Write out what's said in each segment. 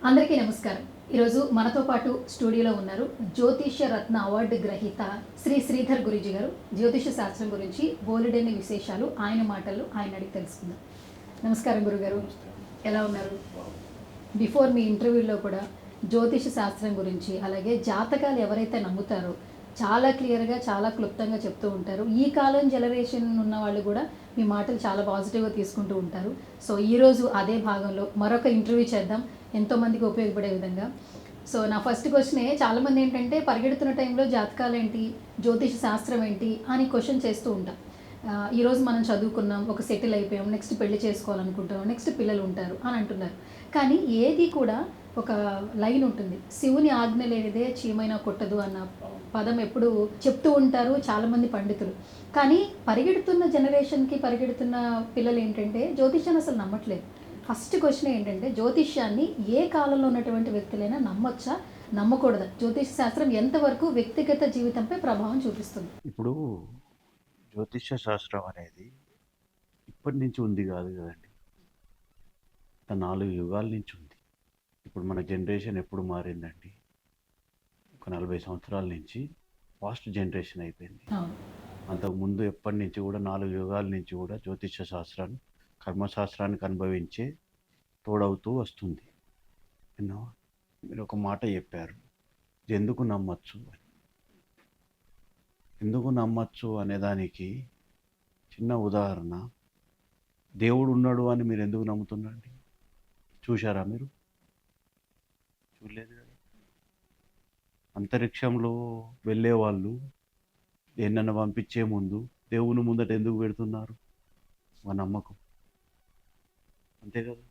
అందరికీ నమస్కారం. ఈరోజు మనతో పాటు స్టూడియోలో ఉన్నారు జ్యోతిష్య రత్న అవార్డు గ్రహీత శ్రీ శ్రీధర్ గురూజీ గారు. జ్యోతిష శాస్త్రం గురించి బోలెడన్ని విశేషాలు ఆయన మాటల్లో ఆయన అడిగి తెలుసుకుందాం. నమస్కారం గురుగారు, ఎలా ఉన్నారు? బిఫోర్ మీ ఇంటర్వ్యూలో కూడా జ్యోతిష శాస్త్రం గురించి, అలాగే జాతకాలు ఎవరైతే నమ్ముతారో చాలా క్లియర్గా, చాలా క్లుప్తంగా చెప్తూ ఉంటారు. ఈ కాలం జనరేషన్ ఉన్న వాళ్ళు కూడా మీ మాటలు చాలా పాజిటివ్గా తీసుకుంటూ ఉంటారు. సో ఈరోజు అదే భాగంలో మరొక ఇంటర్వ్యూ చేద్దాం, ఎంతోమందికి ఉపయోగపడే విధంగా. సో నా ఫస్ట్ క్వశ్చనే, చాలామంది ఏంటంటే పరిగెడుతున్న టైంలో జాతకాలు ఏంటి, జ్యోతిష శాస్త్రం ఏంటి అని క్వశ్చన్ చేస్తూ ఉంటాం. ఈరోజు మనం చదువుకున్నాం, ఒక సెటిల్ అయిపోయాం, నెక్స్ట్ పెళ్లి చేసుకోవాలనుకుంటాం, నెక్స్ట్ పిల్లలు ఉంటారు అని అంటున్నారు. కానీ ఏది కూడా ఒక లైన్ ఉంటుంది, శివుని ఆజ్ఞ లేనిదే చీమైనా కొట్టదు అన్న పదం ఎప్పుడు చెప్తూ ఉంటారు చాలామంది పండితులు. కానీ పరిగెడుతున్న జనరేషన్కి, పరిగెడుతున్న పిల్లలు ఏంటంటే జ్యోతిష్యాన్ని అసలు నమ్మట్లేదు. ఫస్ట్ క్వశ్చన్ ఏంటంటే, జ్యోతిష్యాన్ని ఏ కాలంలో ఉన్నటువంటి వ్యక్తులైనా నమ్మొచ్చా, నమ్మకూడదా? జ్యోతిష శాస్త్రం ఎంతవరకు వ్యక్తిగత జీవితంపై ప్రభావం చూపిస్తుంది? ఇప్పుడు జ్యోతిష్య శాస్త్రం అనేది ఇప్పటి నుంచి ఉంది కాదు కదండి. 4 యుగాల నుంచి ఉంది. ఇప్పుడు మన జనరేషన్ ఎప్పుడు మారిందండి? ఒక 40 సంవత్సరాల నుంచి ఫాస్ట్ జనరేషన్ అయిపోయింది. అంతకుముందు ఎప్పటి నుంచి కూడా 4 యుగాల నుంచి కూడా జ్యోతిష్య శాస్త్రాన్ని, కర్మశాస్త్రానికి అనుభవించే తోడవుతూ వస్తుంది. ఎన్నో మీరు ఒక మాట చెప్పారు, ఎందుకు నమ్మచ్చు అని. ఎందుకు నమ్మచ్చు అనేదానికి చిన్న ఉదాహరణ, దేవుడు ఉన్నాడు అని మీరు ఎందుకు నమ్ముతున్నారండి? చూశారా మీరు? చూడలేదు కదా. అంతరిక్షంలో వెళ్ళే వాళ్ళు దేన్నన్నా పంపించే ముందు దేవుని ముందట ఎందుకు పెడుతున్నారు? మా నమ్మకం. అంతే కదా.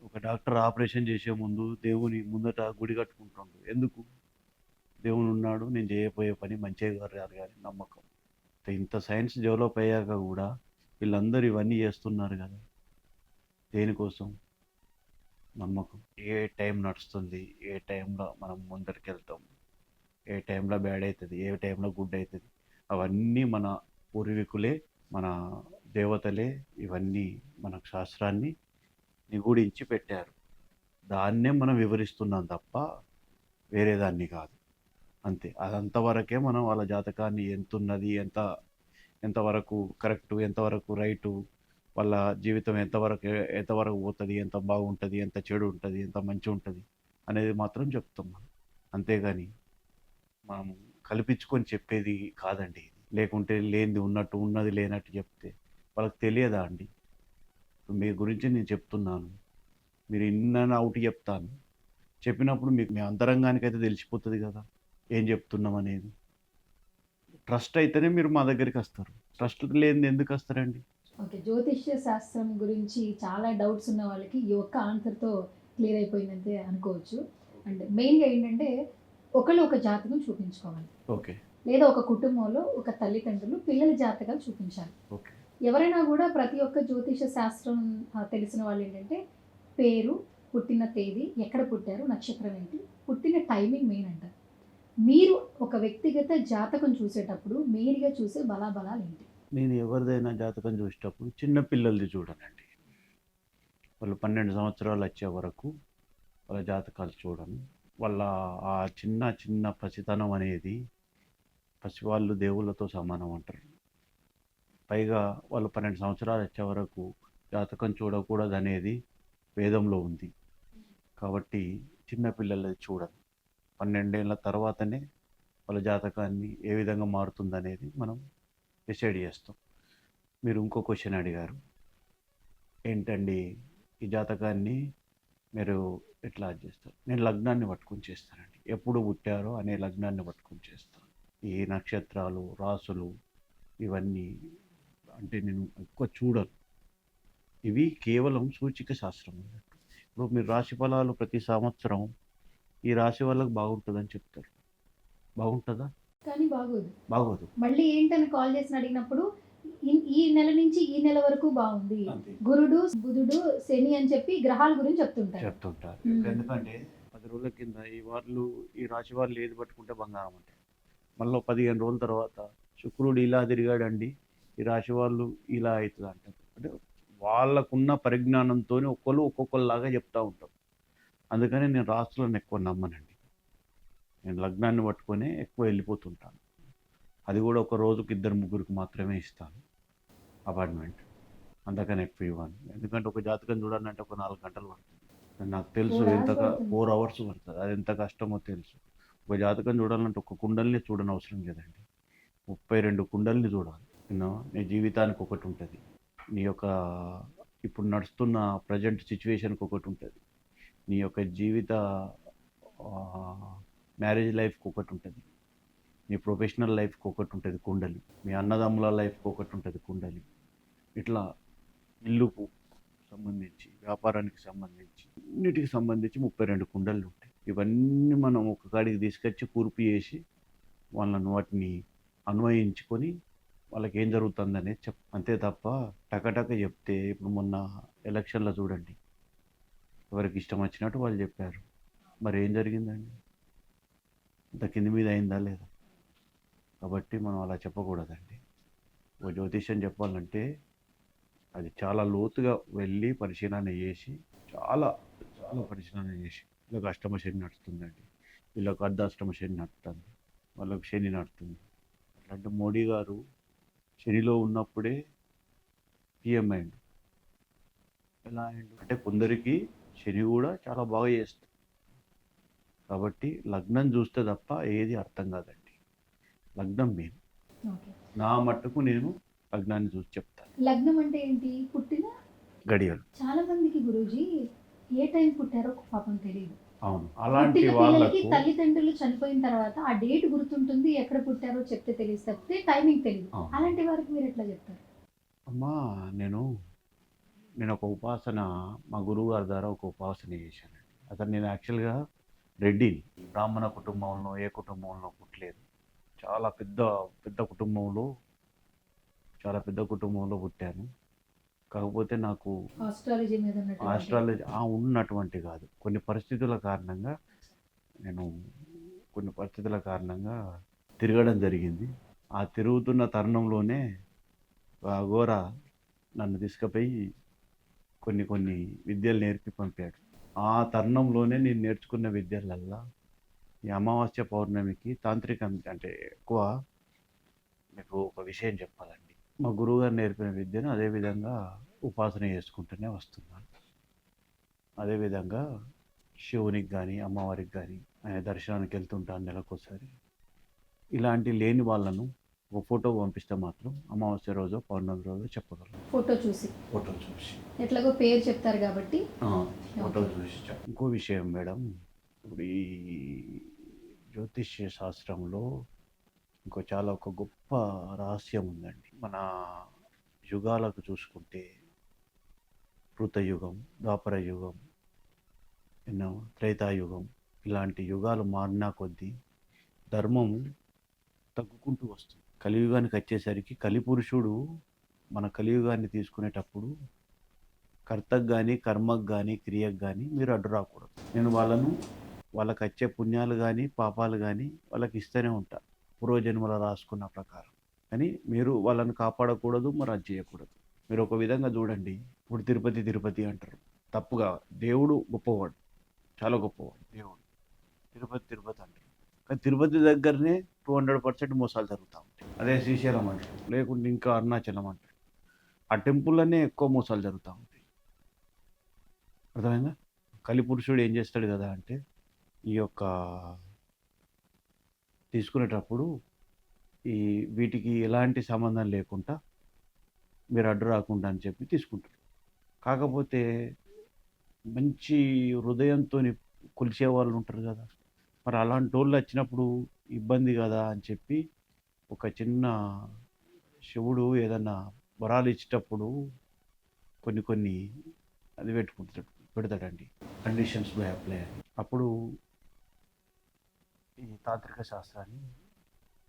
ఒక డాక్టర్ ఆపరేషన్ చేసే ముందు దేవుని ముందట గుడి కట్టుకుంటాడు. ఎందుకు? దేవుడు ఉన్నాడు, నేను చేయబోయే పని మంచిగా రాదు కానీ నమ్మకం. ఇంత సైన్స్ డెవలప్ అయ్యాక కూడా వీళ్ళందరూ ఇవన్నీ చేస్తున్నారు కదా. దేనికోసం? నమ్మకం. ఏ టైం నడుస్తుంది, ఏ టైంలో మనం ముందరికి వెళ్తాం, ఏ టైంలో బ్యాడ్ అవుతుంది, ఏ టైంలో గుడ్ అవుతుంది, అవన్నీ మన పూర్వీకులే, మన దేవతలే ఇవన్నీ మన శాస్త్రాన్ని నిగూఢించి పెట్టారు. దాన్నే మనం వివరిస్తున్నాం తప్ప వేరే దాన్ని కాదు. అంతే. అదంతవరకే మనం వాళ్ళ జాతకాన్ని ఎంతున్నది, ఎంతవరకు కరెక్టు, ఎంతవరకు రైటు, వాళ్ళ జీవితం ఎంతవరకు పోతుంది, ఎంత బాగుంటుంది, ఎంత చెడు ఉంటుంది, ఎంత మంచి ఉంటుంది అనేది మాత్రం చెప్తాం మనం. అంతేగాని మనం కల్పించుకొని చెప్పేది కాదండి ఇది. లేకుంటే లేనిది ఉన్నట్టు, ఉన్నది లేనట్టు చెప్తే వాళ్ళకి తెలియదా అండి? మీ గురించి నేను చెప్తున్నాను, మీరు ఇన్ అండ్ అవుట్ చెప్తాను. చెప్పినప్పుడు మీకు మీ అంతరంగానికి అయితే తెలిసిపోతుంది కదా ఏం చెప్తున్నాం అనేది. ట్రస్ట్ అయితేనే మీరు మా దగ్గరికి వస్తారు. ట్రస్ట్ లేనిది ఎందుకు వస్తారండి? ఓకే, జ్యోతిష్య శాస్త్రం గురించి చాలా డౌట్స్ ఉన్న వాళ్ళకి ఈ ఒక్క ఆన్సర్తో క్లియర్ అయిపోయిందంటే అనుకోవచ్చు. అండ్ మెయిన్గా ఏంటంటే, ఒకళ్ళు ఒక జాతకం చూపించుకోవాలి, ఓకే. లేదా ఒక కుటుంబంలో ఒక తల్లిదండ్రులు పిల్లల జాతకాలు చూపించాలి. ఓకే. ఎవరైనా కూడా ప్రతి ఒక్క జ్యోతిష శాస్త్రం తెలిసిన వాళ్ళు ఏంటంటే, పేరు, పుట్టిన తేదీ, ఎక్కడ పుట్టారు, నక్షత్రం ఏంటి, పుట్టిన టైమింగ్ మెయిన్ అంటారు. మీరు ఒక వ్యక్తిగత జాతకం చూసేటప్పుడు మెయిన్గా చూసే బలాబలాలు ఏంటి? నేను ఎవరిదైనా జాతకం చూసేటప్పుడు చిన్న పిల్లలది చూడనండి. వాళ్ళు 12 సంవత్సరాలు వచ్చే వరకు వాళ్ళ జాతకాలు చూడను. వాళ్ళ ఆ చిన్న చిన్న పసితనం అనేది, పసివాళ్ళు దేవుళ్ళతో సమానం అంటారు. పైగా వాళ్ళు 12 సంవత్సరాలు వచ్చే వరకు జాతకం చూడకూడదు అనేది వేదంలో ఉంది. కాబట్టి చిన్న పిల్లలది చూడను. 12 ఏళ్ళ తర్వాతనే వాళ్ళ జాతకాన్ని ఏ విధంగా మారుతుందనేది మనం డిసైడ్ చేస్తాం. మీరు ఇంకో క్వశ్చన్ అడిగారు, ఏంటండి ఈ జాతకాన్ని మీరు ఎట్లా చేస్తారు? నేను లగ్నాన్ని పట్టుకొని చేస్తానండి. ఎప్పుడు పుట్టారో అనే లగ్నాన్ని పట్టుకొని చేస్తాను. ఈ నక్షత్రాలు, రాసులు ఇవన్నీ అంటే నేను ఎక్కువ చూడను. ఇవి కేవలం సూచిక శాస్త్రం అన్నట్టు. ఇప్పుడు మీరు రాశి ఫలాలు ప్రతి సంవత్సరం ఈ రాశి వాళ్ళకి బాగుంటుందని చెప్తారు. బాగుంటుందా? కానీ బాగోదు. బాగోదు. మళ్ళీ ఏంటని కాల్ చేసి అడిగినప్పుడు ఈ నెల నుంచి ఈ నెల వరకు బాగుంది, అంతే. గురుడు, బుధుడు, శని అని చెప్పి గ్రహాల గురించి చెప్తుంటారు. ఎందుకంటే 10 రోజుల కింద ఈ రాశి వాళ్ళు ఏది పట్టుకుంటే బంగారం అంటే, మళ్ళీ 15 రోజుల తర్వాత శుక్రుడు ఇలా తిరిగాడండి, ఈ రాశి వాళ్ళు ఇలా అవుతుంది అంటారు. అంటే వాళ్ళకున్న పరిజ్ఞానంతో ఒక్కొక్కలాగా చెప్తూ ఉంటారు. అందుకని నేను రాసులను ఎక్కువ నమ్మనండి. నేను లగ్నాన్ని పట్టుకొనే ఎక్కువ వెళ్ళిపోతుంటాను. అది కూడా ఒక రోజుకి 2, 3కి మాత్రమే ఇస్తాను అపాయింట్మెంట్. అంతకని ఎక్కువ ఇవ్వను. ఎందుకంటే ఒక జాతకం చూడాలంటే ఒక 4 గంటలు పడుతుంది. నాకు తెలుసు 4 ఎంత hours పడుతుంది. 4 అవర్స్ పడుతుంది. అది ఎంత కష్టమో తెలుసు. ఒక జాతకం చూడాలంటే ఒక కుండలిని చూడనవసరం లేదండి. 32 కుండలిని చూడాలి. నీ జీవితానికి ఒకటి ఉంటుంది. నీ యొక్క ఇప్పుడు నడుస్తున్న ప్రజెంట్ సిచ్యువేషన్కి ఒకటి ఉంటుంది. నీ యొక్క జీవిత మ్యారేజ్ లైఫ్కి ఒకటి ఉంటుంది. నీ ప్రొఫెషనల్ లైఫ్కి ఒకటి ఉంటుంది కుండలి. మీ అన్నదమ్ముల లైఫ్కి ఒకటి ఉంటుంది కుండలి. ఇట్లా ఇల్లుకు సంబంధించి, వ్యాపారానికి సంబంధించి, అన్నిటికి సంబంధించి 32 కుండలు ఉంటాయి. ఇవన్నీ మనం ఒక కాడికి తీసుకొచ్చి కూర్పు చేసి వాటిని అన్వయించుకొని వాళ్ళకి ఏం జరుగుతుందనేది అంతే తప్ప టకటక చెప్తే ఇప్పుడు మొన్న ఎలక్షన్లో చూడండి, ఎవరికి ఇష్టం వచ్చినట్టు వాళ్ళు చెప్పారు. మరి ఏం జరిగిందండి? ఇంత కింది మీద అయిందా లేదా? కాబట్టి మనం అలా చెప్పకూడదండి. ఒక జ్యోతిష్యం చెప్పాలంటే అది చాలా లోతుగా వెళ్ళి పరిశీలన చేసి చాలా చాలా పరిశీలన చేసి, వీళ్ళకి అష్టమ శని నడుస్తుందండి, వీళ్ళకి అర్ధాష్టమ శని నడుస్తుంది, వాళ్ళకి శని నడుస్తుంది. అట్లాంటి మోడీ గారు శనిలో ఉన్నప్పుడే పిఎం అయిండు. ఎలా అయిండు అంటే కొందరికి శని కూడా చాలా బాగా చేస్తుంది. కాబట్టి లగ్నం చూస్తే తప్ప ఏది అర్థం కాదండి. లగ్నం మెయిన్. ఓకే. నా మట్టుకు నేను లగ్నాన్ని చూసి చెప్తాను. లగ్నం అంటే ఏంటి? పుట్టిన గడియలు. చాలా మందికి గురూజీ ఏ టైం పుట్టారో పాపం తెలియదు. అవును, అలాంటి పుట్టిన పిల్లలకి వాళ్ళకు తల్లిదండ్రులు చనిపోయిన తర్వాత ఆ డేట్ గుర్తుంటుంది, ఎక్కడ పుట్టారో చెప్తే తెలియదు తప్పితే టైమింగ్ తెలియదు. అవును. అలాంటి వారికి మీరు ఎట్లా చెప్తారు? అమ్మా, నేను ఒక ఉపాసన మా గురువు గారి ద్వారా ఒక ఉపాసన చేశానండి. అసలు నేను యాక్చువల్గా రెడ్డిని. బ్రాహ్మణ కుటుంబంలో ఏ కుటుంబంలో పుట్టలేదు. చాలా పెద్ద కుటుంబంలో పుట్టాను. కాకపోతే నాకు ఆస్ట్రాలజీ మీద ఉన్నటువంటి ఆస్ట్రాలజీ ఉన్నటువంటి కాదు, కొన్ని పరిస్థితుల కారణంగా తిరగడం జరిగింది. ఆ తిరుగుతున్న తరుణంలోనే ఆ అఘోర నన్ను తీసుకుపోయి కొన్ని విద్యలు నేర్పి పంపాడు. ఆ తరుణంలోనే నేను నేర్చుకున్న విద్యలల్లా ఈ అమావాస్య పౌర్ణమికి తాంత్రికం అంటే ఎక్కువ. మీకు ఒక విషయం చెప్పాలండి, మా గురువుగారు నేర్పిన విద్యను అదేవిధంగా ఉపాసన చేసుకుంటూనే వస్తున్నాను. అదేవిధంగా శివునికి కానీ అమ్మవారికి కానీ ఆయన దర్శనానికి వెళ్తుంటాను నెలకోసారి. ఇలాంటి లేని వాళ్ళను ఒక ఫోటో పంపిస్తే మాత్రం అమావాస్య రోజు పౌర్ణమి రోజు చెప్పగలను. ఫోటో చూసి ఎట్లాగో పేరు చెప్తారు కాబట్టి ఫోటో చూసి ఇంకో విషయం మేడం, ఇప్పుడు ఈ జ్యోతిష్య శాస్త్రంలో ఒక గొప్ప రహస్యం ఉందండి. మన యుగాలకు చూసుకుంటే కృతయుగం, ద్వాపర యుగం, త్రేతాయుగం, ఇలాంటి యుగాలు మారినా కొద్దీ ధర్మం తగ్గుకుంటూ వస్తుంది. కలియుగానికి వచ్చేసరికి కలిపురుషుడు మన కలియుగాన్ని తీసుకునేటప్పుడు కర్తకు కానీ కర్మకు కానీ క్రియకు కానీ మీరు అడ్డు రాకూడదు. నేను వాళ్ళకి వచ్చే పుణ్యాలు కానీ పాపాలు కానీ వాళ్ళకి ఇస్తూనే ఉంటా పూర్వజన్మలో రాసుకున్న ప్రకారం. కానీ మీరు వాళ్ళని కాపాడకూడదు, మరి అది చేయకూడదు. మీరు ఒక విధంగా చూడండి, ఇప్పుడు తిరుపతి అంటారు, తప్పుగా. దేవుడు గొప్పవాడు, చాలా గొప్పవాడు దేవుడు. తిరుపతి అంటారు, కానీ తిరుపతి దగ్గరనే 200% మోసాలు జరుగుతూ ఉంటాయి. అదే శ్రీశైలం అంటారు, లేకుంటే ఇంకా అరుణాచలం అంటారు, ఆ టెంపుల్లోనే ఎక్కువ మోసాలు జరుగుతూ ఉంటాయి. అర్థమైందా? కలిపురుషుడు ఏం చేస్తాడు కదా అంటే, ఈ యొక్క తీసుకునేటప్పుడు వీటికి ఎలాంటి సంబంధం లేకుండా మీరు అడ్డు రాకుండా అని చెప్పి తీసుకుంటారు. కాకపోతే మంచి హృదయంతో కొలిసే వాళ్ళు ఉంటారు కదా, మరి అలాంటి వాళ్ళు వచ్చినప్పుడు ఇబ్బంది కదా అని చెప్పి ఒక చిన్న శివుడు ఏదన్నా వరాలు ఇచ్చేటప్పుడు కొన్ని అది పెడతాడండి, కండిషన్స్ బై అప్లై అని. అప్పుడు ఈ తాంత్రిక శాస్త్రాన్ని,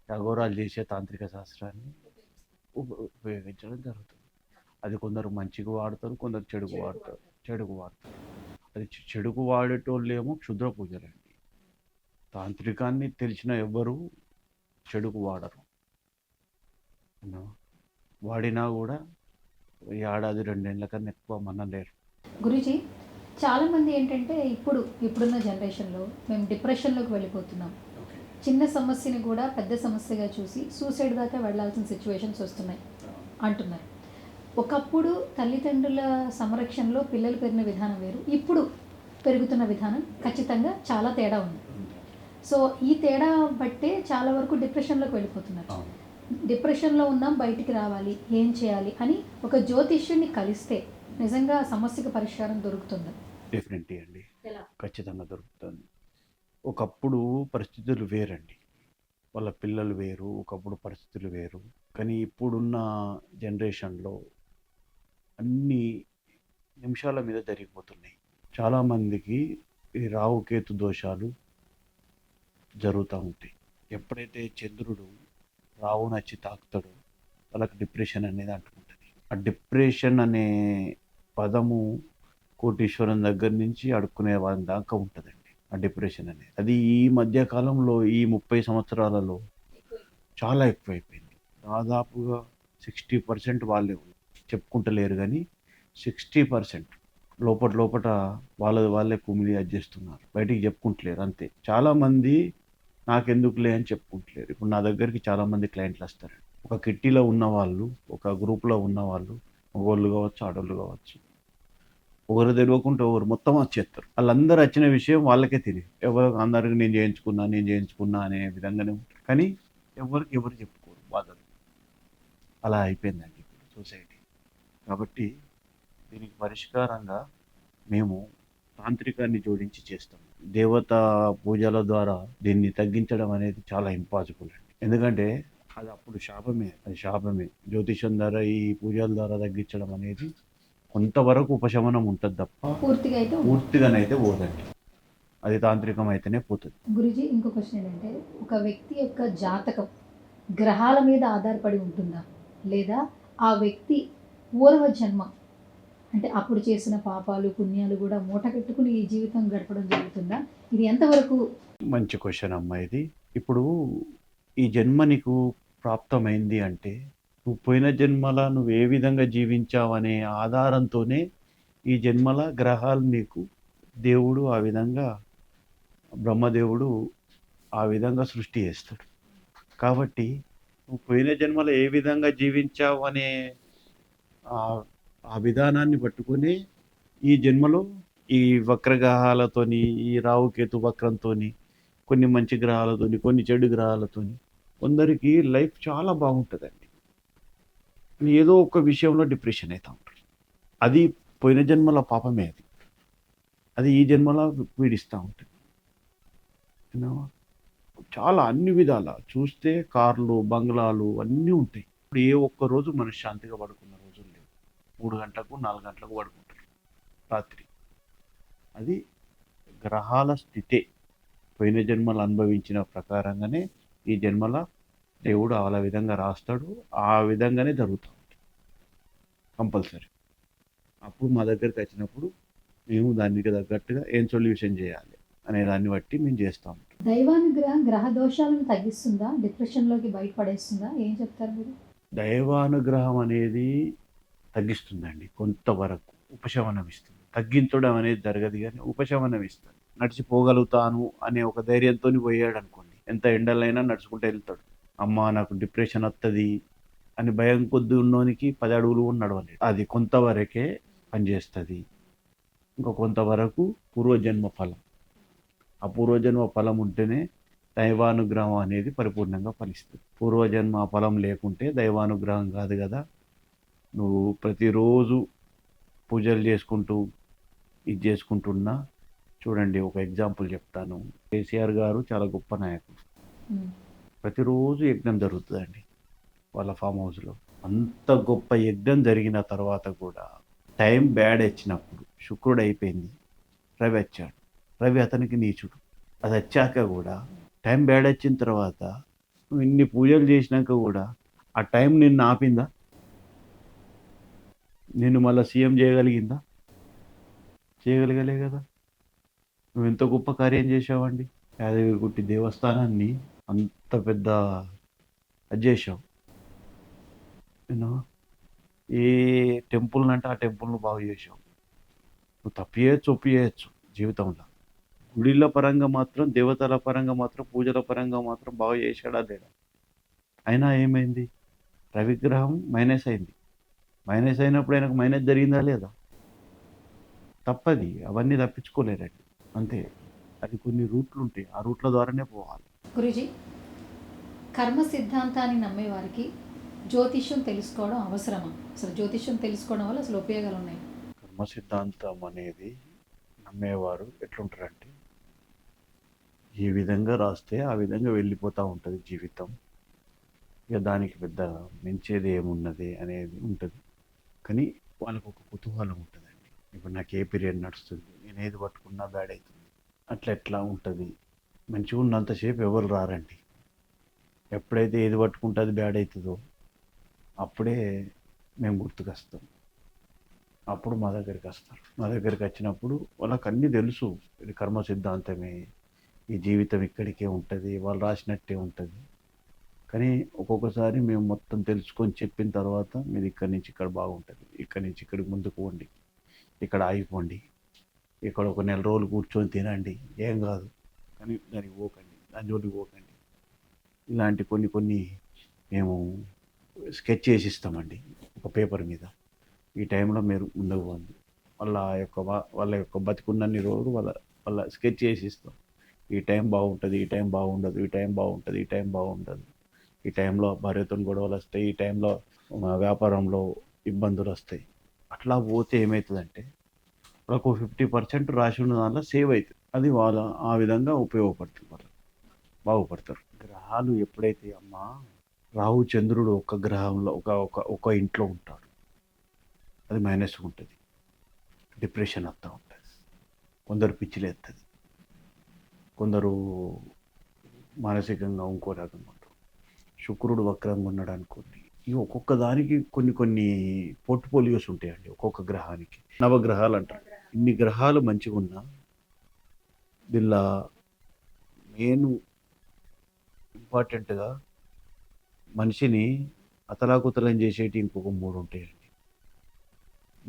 అఘోరాలు చేసే తాంత్రిక శాస్త్రాన్ని ఉపయోగించడం జరుగుతుంది. అది కొందరు మంచిగా వాడతారు, కొందరు చెడుకు వాడతారు. అది చెడుకు వాడేటోళ్ళేమో క్షుద్ర పూజలండి. తాంత్రికాన్ని తెలిసిన ఎవ్వరు చెడుకు వాడరు. వాడినా కూడా ఏడాది 2 ఏళ్ల కన్నా ఎక్కువ మనలేరు. గురూజీ, చాలామంది ఏంటంటే ఇప్పుడున్న జనరేషన్‌లో మేము డిప్రెషన్‌లోకి వెళ్ళిపోతున్నాం. ఓకే. చిన్న సమస్యని కూడా పెద్ద సమస్యగా చూసి సూసైడ్ దాకా వెళ్ళాల్సిన సిట్యుయేషన్స్ వస్తున్నాయి అంటున్నారు. ఒకప్పుడు తల్లిదండ్రుల సంరక్షణలో పిల్లలు పెరిగిన విధానం వేరు. ఇప్పుడు పెరుగుతున్న విధానం ఖచ్చితంగా చాలా తేడా ఉంది. సో, ఈ తేడా బట్టే చాలా వరకు డిప్రెషన్‌లోకి వెళ్ళిపోతున్నారు. అవును. డిప్రెషన్‌లో ఉన్నాం, బయటికి రావాలి, ఏం చేయాలి అని ఒక జ్యోతిష్యుడిని కలిస్తే నిజంగా ఆ సమస్యకు పరిష్కారం దొరుకుతుందా? డెఫినెట్లీ అండి. ఎలా? ఖచ్చితంగా దొరుకుతుంది. ఒకప్పుడు పరిస్థితులు వేరండి. వాళ్ళ పిల్లలు వేరు, ఒకప్పుడు పరిస్థితులు వేరు. కానీ ఇప్పుడున్న జనరేషన్‌లో అన్నీ నిమిషాల మీద జరిగిపోతున్నాయి. చాలామందికి ఈ రాహుకేతు దోషాలు జరుగుతూ ఉంటాయి. ఎప్పుడైతే చంద్రుడు రాహునచ్చి తాకుతాడో వాళ్ళకి డిప్రెషన్ అనేది అంటుకుంటుంది. ఆ డిప్రెషన్ అనే పదము కోటీశ్వరం దగ్గర నుంచి అడుక్కునే వాళ్ళ దాకా ఉంటుందండి. ఆ డిప్రెషన్ అనేది. అది ఈ మధ్య కాలంలో ఈ 30 సంవత్సరాలలో చాలా ఎక్కువైపోయింది. దాదాపుగా 60% వాళ్ళే ఉన్నారు. చెప్పుకుంటలేరు గానీ 60% లోపట వాళ్ళదే వాళ్ళే కుమిలి అది చేస్తున్నారు. బయటికి చెప్పుకుంటలేరు అంతే. చాలామంది నాకెందుకులే అని చెప్పుకుంటలేరు. ఇప్పుడు నా దగ్గరికి చాలామంది క్లయింట్‌లొస్తారండి. ఒక కిట్టీలో ఉన్నవాళ్ళు, ఒక గ్రూప్‌లో ఉన్నవాళ్ళు మగోళ్ళు కావచ్చు, ఆడోళ్ళు కావచ్చు. ఒకరు తెలవకుంటే ఒకరు మొత్తం వచ్చేస్తారు. ఆళ్ళందరూ వచ్చిన విషయం వాళ్ళకే తెలీదు. అందరికి నేను చేయించుకున్నా అనే విధంగానే ఉంటారు. కానీ ఎవరికి ఎవరు చెప్పుకోరు బాధలు. అలా అయిపోయిందండి ఇప్పుడు సొసైటీ. కాబట్టి దీనికి పరిష్కారంగా మేము తాంత్రికాన్ని జోడించి చేస్తాం. దేవతా పూజల ద్వారా దీన్ని తగ్గించడం అనేది చాలా ఇంపాసిబుల్ అండి. ఎందుకంటే అది అప్పుడు శాపమే. అది శాపమే. జ్యోతిష్యం ద్వారా ఈ పూజల ద్వారా తగ్గించడం అనేది కొంతవరకు ఉపశమనం ఉంటది తప్ప పూర్తిగా అయితే ఉండదు. పూర్తిగానైతే పోదండి. అది తాంత్రికం అయితేనే పోతది. గురూజీ, ఇంకో క్వశ్చన్ ఏంటంటే, ఒక వ్యక్తి యొక్క జాతకం గ్రహాల మీద ఆధారపడి ఉంటుందా? లేదా ఆ వ్యక్తి పూర్వ జన్మ అంటే అప్పుడు చేసిన పాపాలు, పుణ్యాలు గూడా మూటగట్టుకుని ఈ జీవితం గడపడం జరుగుతుందా? ఇది ఎంతవరకు? మంచి క్వెషన్ అమ్మా ఇది. ఇప్పుడు ఈ జన్మ నీకు ప్రాప్తమైంది అంటే, నువ్వు పోయిన జన్మల నువ్వు ఏ విధంగా జీవించావనే ఆధారంతోనే ఈ జన్మల గ్రహాలు నీకు దేవుడు ఆ విధంగా బ్రహ్మదేవుడు ఆ విధంగా సృష్టి చేస్తాడు. కాబట్టి నువ్వు పోయిన జన్మలో ఏ విధంగా జీవించావు అనే ఆహ్, ఆ విధానాన్ని పట్టుకొని ఈ జన్మలో ఈ వక్ర గ్రహాలతోని, ఈ రాహుకేతు వక్రంతోని, కొన్ని మంచి గ్రహాలతోని, కొన్ని చెడు గ్రహాలతోని కొందరికి లైఫ్ చాలా బాగుంటదండి. ఏదో ఒక విషయంలో డిప్రెషన్ అయితా ఉంటారు. అది పోయిన జన్మల పాపమే అది. అది ఈ జన్మలో పీడిస్తా ఉంటది. విన్నావా? చాలా అన్ని విధాల చూస్తే కార్లు, బంగ్లాలు అన్నీ ఉంటాయి. ఇప్పుడు ఏ ఒక్క రోజు మనశ్శాంతిగా పడుకున్న రోజులు లేవు. 3 గంటలకు, 4 గంటలకు పడుకుంటారు రాత్రి. అది గ్రహాల స్థితే. పోయిన జన్మలు అనుభవించిన ప్రకారంగానే ఈ జన్మల దేవుడు ఆ విధంగా రాస్తాడు. ఆ విధంగానే జరుగుతా ఉంటది కంపల్సరీ. అప్పుడు మా దగ్గరికి వచ్చినప్పుడు మేము దానికి తగ్గట్టుగా ఏం సొల్యూషన్ చేయాలి అనే దాన్ని బట్టి మేము చేస్తా ఉంటాం. దైవానుగ్రహం గ్రహ దోషాలను తగ్గిస్తుందా? డిప్రెషన్‌లోకి బయటపడేస్తుందా? ఏం చెప్తారు మీరు? దైవానుగ్రహం అనేది తగ్గిస్తుందండి కొంతవరకు. ఉపశమనం ఇస్తుంది. తగ్గించడం అనేది జరగదు గానీ ఉపశమనం ఇస్తది. నడిచిపోగలుగుతాను అనే ఒక ధైర్యంతోని పోయాడనుకోండి. ఎంత ఎండలైనా నడుచుకుంటూ ఎళ్తాడు. అమ్మా! నాకు డిప్రెషన్ వత్తది అని భయం కొద్దీ ఉన్నోనికి 10 అడుగులు కూడా నడవలేడు. అది కొంతవరకే పనిచేస్తది. ఇంక కొంతవరకు పూర్వజన్మ ఫలం. ఆ పూర్వజన్మ ఫలం ఉంటేనే దైవానుగ్రహం అనేది పరిపూర్ణంగా ఫలిస్తది. పూర్వజన్మ ఫలం లేకుంటే దైవానుగ్రహం కాదు గదా! నువ్వు ప్రతిరోజు పూజలు చేసుకుంటూ, ఇది చేసుకుంటున్నా చూడండి ఒక ఎగ్జాంపుల్ చెప్తాను. కేసీఆర్ గారు చాలా గొప్ప నాయకుడు. హ్మ్. ప్రతిరోజు యజ్ఞం జరుగుతదండి వాళ్ళ ఫామ్ హౌస్‌లో. అంత గొప్ప యజ్ఞం జరిగిన తర్వాత కూడా టైం బ్యాడ్ వచ్చినప్పుడు శుక్రుడు అయిపోయింది. రవి వచ్చాడు. రవి అతనికి నీచుడు. అదొచ్చాక గూడా టైం బ్యాడ్ వచ్చిన తర్వాత నువ్వు ఇన్ని పూజలు చేసినాక గూడా ఆ టైం నిన్ను ఆపిందా? నిన్ను మళ్ళా సీఎం చేయగలిగిందా? చేయగలగలే గదా! నువ్వెంత గొప్ప కార్యం చేశావండి. యాదగిరిగుట్టి దేవస్థానాన్ని అంత పెద్ద అది చేశావు. విన్నావా? ఏ టెంపుల్‌నంటే ఆ టెంపుల్‌ను బాగు చేశావు. నువ్వు తప్పు చేయొచ్చు, ఒప్పు చేయొచ్చు జీవితంలో. గుడిల పరంగా మాత్రం, దేవతల పరంగా మాత్రం, పూజల పరంగా మాత్రం బాగా చేశాడా లేడా? అయినా ఏమైంది? రవిగ్రహం మైనస్ అయింది. మైనస్ అయినప్పుడు ఆయనకు మైనస్ జరిగిందా లేదా? తప్పది. అవన్నీ తప్పించుకోలేరండి. అంతే. అది కొన్ని రూట్లుంటాయి. ఆ రూట్ల ద్వారానే పోవాలి. గురూజీ, కర్మ సిద్ధాంతాన్ని నమ్మే వారికి జ్యోతిష్యం తెలుసుకోవడం అవసరమా? అసలు జ్యోతిష్యం తెలుసుకోవడం వల్ల అసలు ఉపయోగాలు ఉన్నాయి? కర్మ సిద్ధాంతం అనేది నమ్మేవారు ఎట్లుంటారంటే, ఏ విధంగా రాస్తే ఆ విధంగా వెళ్ళిపోతూ ఉంటుంది జీవితం. ఇక దానికి పెద్ద మించేది ఏమున్నది అనేది ఉంటుంది. కానీ వాళ్ళకు ఒక కుతూహలం ఉంటుందండి. ఇప్పుడు నాకు ఏ పీరియడ్ నడుస్తుంది, నేను ఏది పట్టుకున్నా బ్యాడ్ అవుతుంది, అట్లా ఎట్లా ఉంటుంది. మంచిగా ఉన్నంతసేపు ఎవరు రారండి. ఎప్పుడైతే ఏది పట్టుకుంటే అది బ్యాడ్ అవుతుందో అప్పుడే మేము గుర్తుకొస్తాం. అప్పుడు మా దగ్గరికి వస్తారు. మా దగ్గరికి వచ్చినప్పుడు వాళ్ళకి అన్నీ తెలుసు. ఇది కర్మ సిద్ధాంతమే, ఈ జీవితం ఇక్కడికే ఉంటుంది, వాళ్ళు రాసినట్టే ఉంటుంది. కానీ ఒక్కొక్కసారి మేము మొత్తం తెలుసుకొని చెప్పిన తర్వాత మీరు ఇక్కడి నుంచి ఇక్కడ బాగుంటుంది, ఇక్కడి నుంచి ఇక్కడికి ముందుకు పోండి, ఇక్కడ ఆగిపోండి, ఇక్కడ ఒక నెల రోజులు కూర్చొని తినండి, ఏం కాదు, కానీ దానికి పోకండి, దాని జోలికి పోకండి. ఇలాంటి కొన్ని కొన్ని మేము స్కెచ్ చేసి ఇస్తామండి ఒక పేపర్ మీద. ఈ టైంలో మీరు ముందుకు పోండి. వాళ్ళ యొక్క బతికున్నన్ని రోజులు వాళ్ళ స్కెచ్ చేసి ఇస్తాం. ఈ టైం బాగుంటుంది, ఈ టైం బాగుండదు, ఈ టైం బాగుంటుంది, ఈ టైం బాగుండదు, ఈ టైంలో భార్యతో గొడవలు వస్తాయి, ఈ టైంలో వ్యాపారంలో ఇబ్బందులు వస్తాయి. అట్లా పోతే ఏమవుతుందంటే వాళ్ళకు 50% రాసి ఉన్న దాంట్లో సేవ్ అవుతుంది. అది వాళ్ళ ఆ విధంగా ఉపయోగపడుతుంది, వాళ్ళు బాగుపడతారు. గ్రహాలు ఎప్పుడైతే అమ్మా, రాహు చంద్రుడు ఒక గ్రహంలో ఒక ఒక ఒక ఇంట్లో ఉంటాడు, అది మైనస్ ఉంటుంది. డిప్రెషన్ వస్తూ ఉంటుంది, కొందరు పిచ్చిలేస్తుంది, కొందరు మానసికంగా ఇంకో రకంగా ఉంటారు. శుక్రుడు వక్రంగా ఉన్నాడు అనుకోండి, ఈ ఒక్కొక్క దానికి కొన్ని కొన్ని పోర్ట్ఫోలియోస్ ఉంటాయండి. ఒక్కొక్క గ్రహానికి నవగ్రహాలు అంటారు. ఇన్ని గ్రహాలు మంచిగా ఉన్నా దీనిలో మెయిన్ ఇంపార్టెంట్గా మనిషిని అతలాకుతలం చేసేటి ఇంకొక 3 ఉంటాయండి.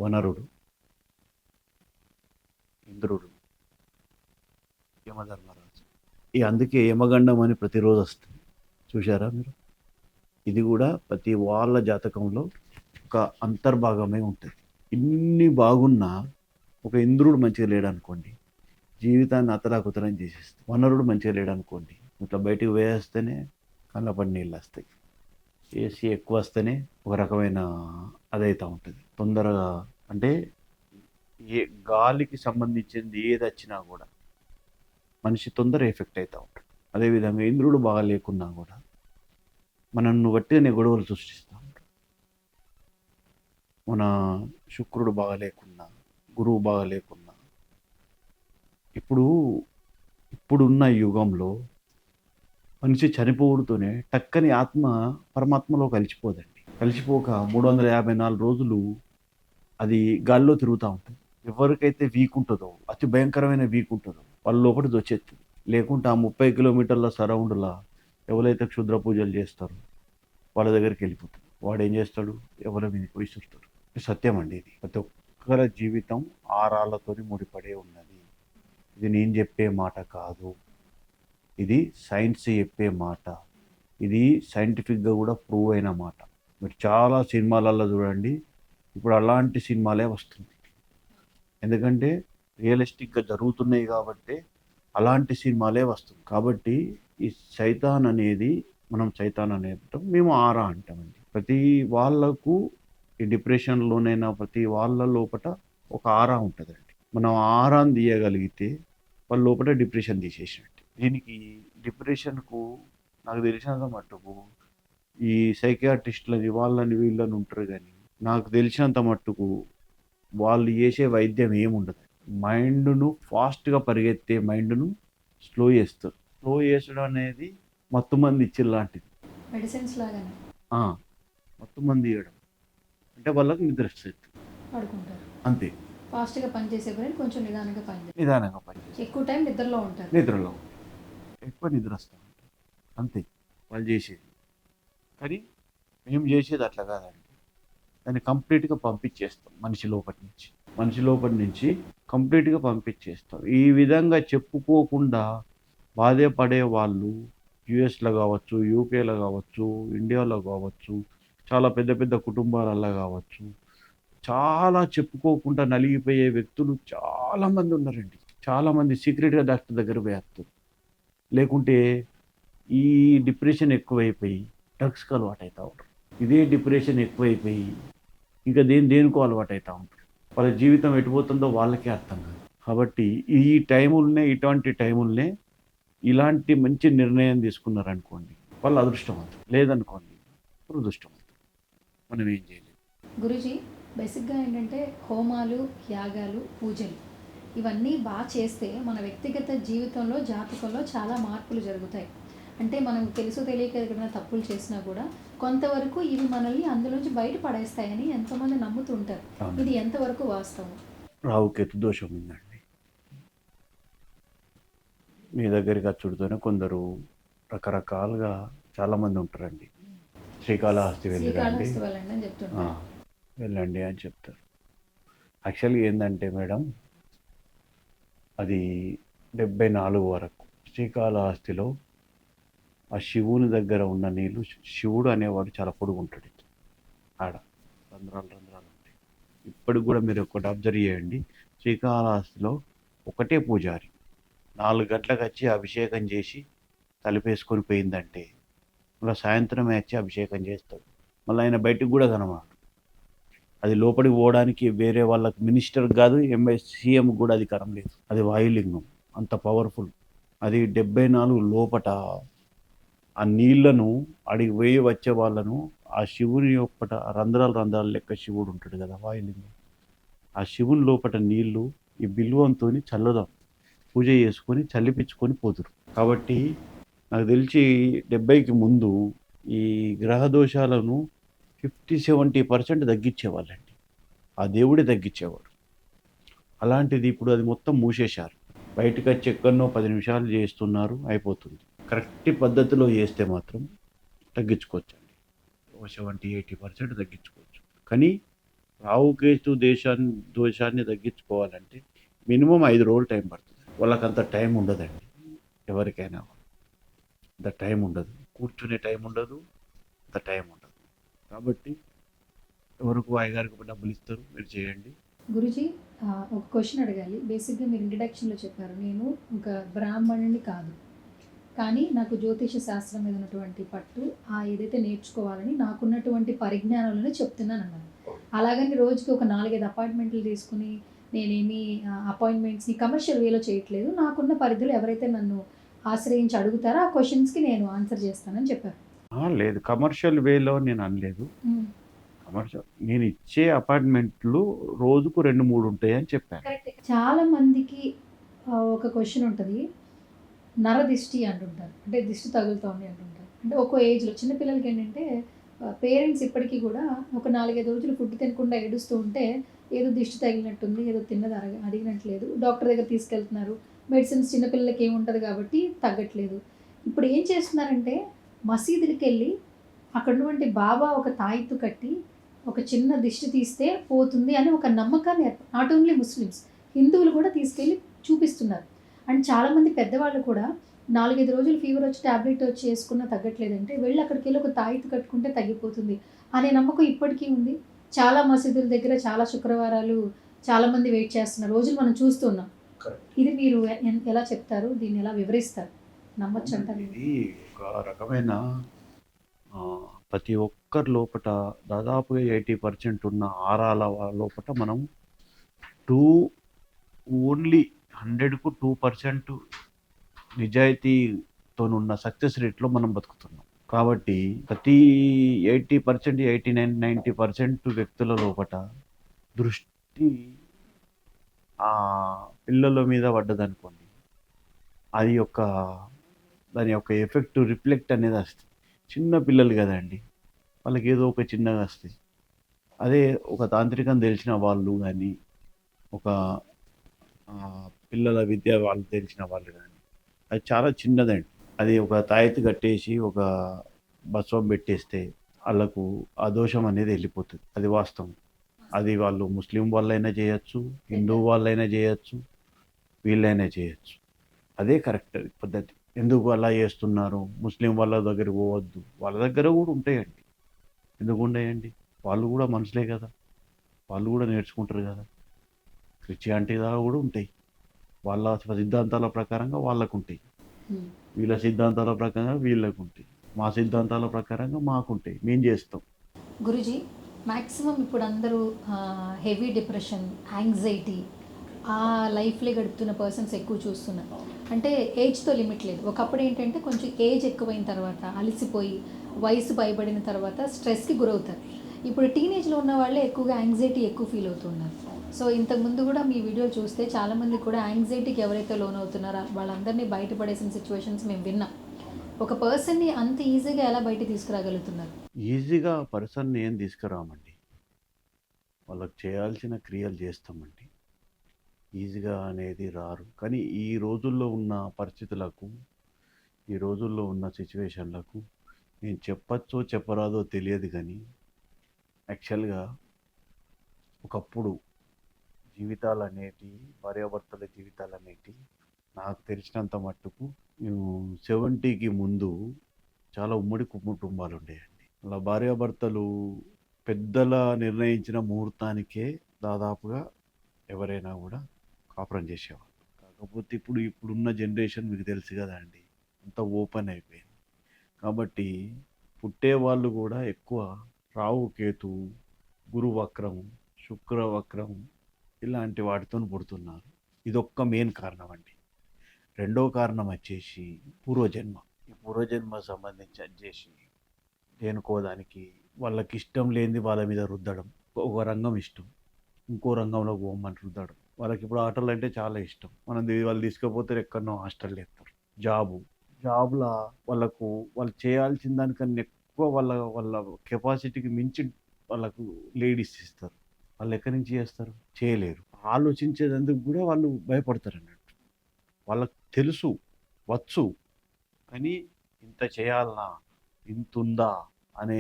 వనరుడు, ఇంద్రుడు, యమధర్మరాజు. అందుకే యమగండం అని ప్రతిరోజు వస్తుంది, చూశారా మీరు? ఇది కూడా ప్రతి వాళ్ళ జాతకంలో ఒక అంతర్భాగమే ఉంటుంది. ఇన్ని బాగున్నా ఒక ఇంద్రుడు మంచిగా లేడనుకోండి, జీవితాన్ని అతలాకుతలం చేసేస్తాయి. వనరుడు మంచిగా లేడనుకోండి, ఇట్లా బయటికి వేస్తేనే కళ్ళపడి నీళ్ళు వస్తాయి. ఏసీ ఎక్కువ వస్తేనే ఒక రకమైన అదైతే ఉంటుంది తొందరగా. అంటే ఏ గాలికి సంబంధించింది ఏది వచ్చినా కూడా మనిషి తొందర ఎఫెక్ట్ అవుతూ ఉంటాడు. అదేవిధంగా ఇంద్రుడు బాగా లేకున్నా కూడా మనల్ని బట్టినే గొడవలు సృష్టిస్తూ ఉంటాడు. మన శుక్రుడు బాగా లేకున్నా, గురువు బాగా లేకున్నా, ఇప్పుడున్న యుగంలో మనిషి చనిపోవడుతోనే టక్కని ఆత్మ పరమాత్మలో కలిసిపోదండి. కలిసిపోక 354 రోజులు అది గాల్లో తిరుగుతూ ఉంటుంది. ఎవరికైతే వీక్ ఉంటుందో, అతి భయంకరమైన వీక్ ఉంటుందో వాళ్ళ లోపలికి వచ్చేస్తుంది. లేకుంటే ఆ 30 కిలోమీటర్ల సరౌండ్లా ఎవరైతే క్షుద్ర పూజలు చేస్తారో వాళ్ళ దగ్గరికి వెళ్ళిపోతాడు. వాడు ఏం చేస్తాడు? ఎవరి మీదకి విసురుతాడు. సత్యం అండి ఇది. ప్రతి ఒక్కరి జీవితం ఆరాళ్ళతో ముడిపడే ఉన్నది. ఇది నేను చెప్పే మాట కాదు, ఇది సైన్స్ చెప్పే మాట, ఇది సైంటిఫిక్గా కూడా ప్రూవ్ అయిన మాట. మీరు చాలా సినిమాలలో చూడండి, ఇప్పుడు అలాంటి సినిమాలే వస్తుంది. ఎందుకంటే రియలిస్టిక్గా జరుగుతున్నాయి కాబట్టి అలాంటి సినిమాలే వస్తుంది. కాబట్టి ఈ సైతాన్ అనేది, మనం సైతాన్ అనేటం మేము ఆరా అంటామండి. ప్రతి వాళ్ళకు ఈ డిప్రెషన్లోనైనా ప్రతి వాళ్ళ లోపల ఒక ఆరా ఉంటుందండి. మనం ఆరాన్ని తీయగలిగితే వాళ్ళ లోపల డిప్రెషన్ తీసేసినట్టు. దీనికి డిప్రెషన్కు నాకు తెలిసినంత మట్టుకు ఈ సైకియాట్రిస్టులని వాళ్ళని వీళ్ళని ఉంటారు, కానీ నాకు తెలిసినంత మట్టుకు వాళ్ళు చేసే వైద్యం ఏముండదు. మైండ్ను ఫాస్ట్గా పరిగెత్తే మైండ్ను స్లో చేస్తారు. స్లో చేసడం అనేది మత్తు మంది ఇచ్చిన లాంటిది. మెడిసిన్స్ లాగానే మత్తు మంది ఇవ్వడం అంటే వాళ్ళకి నిద్ర వస్తుంది, పడుకుంటారు. అంతే. ఫాస్ట్గా పనిచేసే బ్రెయిన్ కొంచెం నిదానంగా నిదానంగా పనిచేస్తారు, ఎక్కువ టైం నిద్రలో ఉంటారు. నిద్రలో ఎక్కువ నిద్ర వస్తూ ఉంటుంది, అంతే వాళ్ళు చేసేది. కానీ మేము చేసేది అట్లా కాదండి. దాన్ని కంప్లీట్గా పంపించేస్తాం మనిషి లోపటి నుంచి కంప్లీట్‌గా పంపించేస్తారు. ఈ విధంగా చెప్పుకోకుండా బాధపడే వాళ్ళు యూఎస్‌లో గావచ్చు, యూకేలో గావచ్చు, ఇండియాలో గావచ్చు, చాలా పెద్ద పెద్ద కుటుంబాలల్ల గావచ్చు, చాలా చెప్పుకోకుండా నలిగిపోయే వ్యక్తులు చాలామంది ఉన్నారండి. చాలామంది సీక్రెట్‌గా డాక్టర్ దగ్గరికి పోయేస్తారు. లేకుంటే ఈ డిప్రెషన్ ఎక్కువైపోయి డ్రగ్స్‌కి అలవాటైతా ఉంటారు. ఇదే డిప్రెషన్ ఎక్కువైపోయి ఇంకా దేనికో అలవాటైతా ఉంటారు. వాళ్ళ జీవితం ఎటుపోతుందో వాళ్ళకే అర్థం కాదు. కాబట్టి ఈ టైముల్నే ఇటువంటి టైముల్నే ఇలాంటి మంచి నిర్ణయం తీసుకున్నారనుకోండి, వాళ్ళు అదృష్టవంతులు. లేదనుకోండి దురదృష్టవంతులు. మనం ఏం చేయలేం. గురూజీ, బేసిక్గా ఏంటంటే హోమాలు, యాగాలు, పూజలు ఇవన్నీ బాగా చేస్తే మన వ్యక్తిగత జీవితంలో, జాతకంలో చాలా మార్పులు జరుగుతాయి. అంటే మనం తెలుసో తెలియక ఏదైనా తప్పులు చేసినా కూడా కొంతవరకు ఇవి మనల్ని అందులోంచి బయట పడేస్తాయని ఎంతోమంది నమ్ముతూ ఉంటారు. అవును. ఇది ఎంతవరకు వాస్తవం? రాహుకేతు దోషం ఉందండి. మీ దగ్గరికి అచ్చుడుతోనే కొందరు రకరకాలుగా చాలామంది ఉంటారండి. శ్రీకాళహస్తి వెళ్ళిరండి. శ్రీకాళహస్తి వెళ్ళండి అని ఆ! చెప్తుంటారు. వెళ్ళండి అని చెప్తారు. యాక్చువల్‌గా ఏందంటే మేడం, అది 74 వరకు శ్రీకాళహస్తిలో ఆ శివుని దగ్గర ఉన్న నీళ్ళు, శివుడు అనేవాడు చాలా పొడుగుంటాడు. ఆడ రంధ్రాలు ఉంటాయి. ఇప్పటికి కూడా మీరు ఒకటి అబ్జర్వ్ చేయండి. శ్రీకాళహస్తిలో ఒకటే పూజారి 4 గంటలకు వచ్చి అభిషేకం చేసి తలుపేసుకొని పోయిందంటే, మళ్ళా సాయంత్రమే వచ్చి అభిషేకం చేస్తాడు. మళ్ళీ ఆయన బయటికి కూడా కనబడడు. అది లోపలికి పోవడానికి వేరే వాళ్ళకి మినిస్టర్ కాదు, సీఎం కూడా అధికారం లేదు. అది వాయులింగం, అంత పవర్ఫుల్. అది 74 లోపట ఆ నీళ్లను అడిగి పోయి వచ్చే వాళ్ళను ఆ శివుని లోపట రంధ్రాలు లెక్క శివుడు ఉంటాడు కదా, వాయులింగం. ఆ శివుని లోపట నీళ్లు ఈ బిల్వంతోని చల్లదాం, పూజ చేసుకొని చల్లిపించుకొని పోతురు. కాబట్టి నాకు తెలిసి 70కి ముందు ఈ గ్రహ దోషాలను 50-70% తగ్గించేవాళ్ళండి. ఆ దేవుడే తగ్గించేవాడు. అలాంటిది ఇప్పుడు అది మొత్తం మూసేశారు. బయటకు వచ్చి ఎక్కడనో 10 నిమిషాలు చేస్తున్నారు, అయిపోతుంది. కరెక్ట్ పద్ధతిలో చేస్తే మాత్రం తగ్గించుకోవచ్చండి. ఓ 70-80% తగ్గించుకోవచ్చు. కానీ రాహుకేతు దోషాన్ని తగ్గించుకోవాలంటే మినిమమ్ 5 రోజులు టైం పడుతుంది. వాళ్ళకంత టైం ఉండదండి. ఎవరికైనా అంత టైం ఉండదు. కూర్చునే టైం ఉండదు. అంత టైం ఉండదు. కాబట్టి ఎవరికి అయ్యగారికి డబ్బులు ఇస్తారు, మీరు చేయండి. గురుజీ, ఒక క్వశ్చన్ అడగాలి. బేసిక్గా మీరు ఇంట్రడక్షన్లో చెప్పారు, నేను ఒక బ్రాహ్మణుని కాదు, కానీ నాకు జ్యోతిష శాస్త్రం మీద ఉన్నటువంటి పట్టు, ఏదైతే నేర్చుకోవాలని నాకున్నటువంటి పరిజ్ఞానాలను చెప్తున్నాను అన్నారు. అలాగని రోజుకి ఒక 4-5 అపాయింట్మెంట్లు తీసుకుని నేనేమి అపాయింట్మెంట్స్ని కమర్షియల్ వేలో చేయట్లేదు. నాకున్న పరిధిలో ఎవరైతే నన్ను ఆశ్రయించి అడుగుతారో ఆ క్వశ్చన్స్కి నేను ఆన్సర్ చేస్తానని చెప్పారు. లేదు, కమర్షియల్ వేలో నేను అనలేదు. నేను ఇచ్చే అపార్ట్మెంట్లు రోజుకు 2-3 ఉంటాయని చెప్పాను. చాలా మందికి ఒక క్వశ్చన్ ఉంటుంది, నరదిష్టి అంటుంటారు. అంటే దిష్టి తగులుతోంది అంటుంటారు. అంటే ఒక్కో ఏజ్‌లో చిన్నపిల్లలకి ఏంటంటే పేరెంట్స్ ఇప్పటికీ కూడా ఒక 4-5 రోజులు ఫుడ్ తినకుండా ఏడుస్తూ ఉంటే ఏదో దిష్టి తగిలినట్టుంది, ఏదో తిన్నది అడిగినట్లేదు. డాక్టర్ దగ్గర తీసుకెళ్తున్నారు. మెడిసిన్స్ చిన్నపిల్లలకి ఏముంటది కాబట్టి తగ్గట్లేదు. ఇప్పుడు ఏం చేస్తున్నారంటే మసీదులకెళ్ళి అక్కడ ఉన్నటువంటి బాబా ఒక తాయెత్తు కట్టి ఒక చిన్న దిష్టి తీస్తే పోతుంది అని ఒక నమ్మకాన్ని నాట్ ఓన్లీ ముస్లిమ్స్, హిందువులు కూడా తీసుకెళ్ళి చూపిస్తున్నారు. అండ్ చాలామంది పెద్దవాళ్ళు కూడా 4-5 రోజులు ఫీవర్ వచ్చి టాబ్లెట్ వచ్చి వేసుకున్నా తగ్గట్లేదంటే వెళ్ళి అక్కడికి వెళ్ళి ఒక తాయెత్తు కట్టుకుంటే తగ్గిపోతుంది అనే నమ్మకం ఇప్పటికీ ఉంది. చాలా మసీదుల దగ్గర చాలా శుక్రవారాలు చాలామంది వెయిట్ చేస్తున్న రోజులు మనం చూస్తూ ఉన్నాం. ఇది మీరు ఎలా చెప్తారు? దీన్ని ఎలా వివరిస్తారు? నమ్మొచ్చు అంటారు? ఇది ఒక రకమైన ప్రతి ఒక్కరి లోపట దాదాపుగా 80% ఉన్న ఆరాల లోపట మనం ఓన్లీ 100కు 2% నిజాయితీతోనున్న సక్సెస్ రేట్‌లో మనం బతుకుతున్నాం. కాబట్టి ప్రతి 80%, 89, 90% వ్యక్తుల లోపట దృష్టి పిల్లల మీద పడ్డదనుకోండి, అది దాని యొక్క ఎఫెక్ట్ రిఫ్లెక్ట్ అనేది వస్తది. చిన్న పిల్లలు కదండీ, వాళ్ళకి ఏదో ఒక చిన్నగా వస్తది. అదే ఒక తాంత్రికం తెలిసిన వాళ్ళు గానీ, ఒక పిల్లల విద్య వాళ్ళు తెలిసిన వాళ్ళు గానీ, అది చాలా చిన్నదండి. అది ఒక తాయెత్తు కట్టేసి, ఒక బస్వం పెట్టేస్తే ఆళ్ళకు ఆ దోషం అనేది వెళ్ళిపోతది. అది వాస్తవం. అది వాళ్ళు ముస్లిం వాళ్ళైనా చేయొచ్చు, హిందూ వాళ్ళైనా చేయొచ్చు, వీళ్ళైనా చేయొచ్చు. అదే కరెక్ట్ పద్ధతి. ఎందుకు అలా చేస్తున్నారు? ముస్లిం వాళ్ళ దగ్గరికి పోవద్దు. వాళ్ళ దగ్గర కూడా ఉంటాయండి. ఎందుకు ఉండయండి? వాళ్ళు కూడా మనుషులే కదా! వాళ్ళు కూడా నేర్చుకుంటారు కదా! క్రిస్టియానిటీ దాకా కూడా ఉంటాయి. వాళ్ళ సిద్ధాంతాల ప్రకారంగా వాళ్ళకుంటాయి. హ్మ్. వీళ్ళ సిద్ధాంతాల ప్రకారంగా వీళ్ళకుంటాయి. మా సిద్ధాంతాల ప్రకారంగా మాకుంటాయి. మేము చేస్తాం. గురుజీ, మ్యాక్సిమం ఇప్పుడు అందరూ హెవీ డిప్రెషన్, యాంగ్జైటీ ఆ లైఫ్లో గడుపుతున్న పర్సన్స్ ఎక్కువ చూస్తున్నారు. అంటే ఏజ్తో లిమిట్ లేదు. ఒకప్పుడు ఏంటంటే కొంచెం ఏజ్ ఎక్కువైన తర్వాత అలసిపోయి వయసు భయపడిన తర్వాత స్ట్రెస్కి గురవుతారు. ఇప్పుడు టీనేజ్లో ఉన్న వాళ్ళే ఎక్కువగా యాంగ్జైటీ ఎక్కువ ఫీల్ అవుతున్నారు. సో ఇంతకుముందు కూడా మీ వీడియోలు చూస్తే చాలామంది కూడా యాంగ్జైటీకి ఎవరైతే లోన్ అవుతున్నారో వాళ్ళందరినీ బయటపడేసిన సిచ్యువేషన్స్ మేము విన్నాం. ఒక పర్సన్ని అంత ఈజీగా ఎలా బయట తీసుకురాగలుగుతున్నారు? ఈజీగా పర్సన్‌ని ఏం తీసుకురామండి. వాళ్ళకి చేయాల్సిన క్రియలు చేస్తామండి. ఈజీగా అనేది రారు. కానీ ఈ రోజుల్లో ఉన్న పరిస్థితులకు, ఈ రోజుల్లో ఉన్న సిట్యుయేషన్‌లకు నేను చెప్పచ్చో, చెప్పరాదో తెలియదు గానీ, యాక్చువల్‌గా ఒకప్పుడు జీవితాలనేటియి, భార్యాభర్తల జీవితాలనేటియి నాకు తెలిసినంత మట్టుకు 70కి ముందు చాలా ఉమ్మడి కుటుంబాలుండేయండి. అలా భార్యాభర్తలు పెద్దల నిర్ణయించిన ముహూర్తానికే దాదాపుగా ఎవరైనా గూడా కాపురం చేసేవాళ్ళు. కాకపోతే ఇప్పుడున్న జనరేషన్ మీకు తెలుసు గదండీ! అంతా ఓపెన్ అయిపోయింది. కాబట్టి పుట్టేవాళ్ళు గూడా ఎక్కువ రాహు, కేతువు, గురు వక్రం, శుక్ర వక్రం ఇలాంటి వాటితోని పుడుతున్నారు. ఇదొక్క మెయిన్ కారణం అండి. రెండో కారణం వచ్చేసి పూర్వజన్మ. ఈ పూర్వజన్మ సంబంధించి వచ్చేసి దేనికో దానికి వాళ్ళకిష్టం లేనిది వాళ్ళ మీద రుద్దడం. ఒక రంగం ఇష్టం. ఇంకో రంగంలోకి పోమని రుద్దడం. వాళ్ళకిప్పుడు ఆటలంటే చాలా ఇష్టం. వాళ్ళు తీసుకపోతే ఎక్కడనో హాస్టల్‌లో ఏత్తారు. జాబ్‌లా వాళ్ళు చేయాల్సిన దానికన్నా ఎక్కువ వాళ్ళ వాళ్ళ కెపాసిటీకి మించి వాళ్ళకు లేడీస్ ఇస్తారు. వాళ్ళు ఎక్కడి నుంచి చేస్తారు? చేయలేరు. ఆలోచించేదందుకు గూడా వాళ్ళు భయపడతారన్నట్టు. వాళ్ళకి తెలుసు, వచ్చు. కానీ ఇంత చేయాలనా? ఇంతుందా? అనే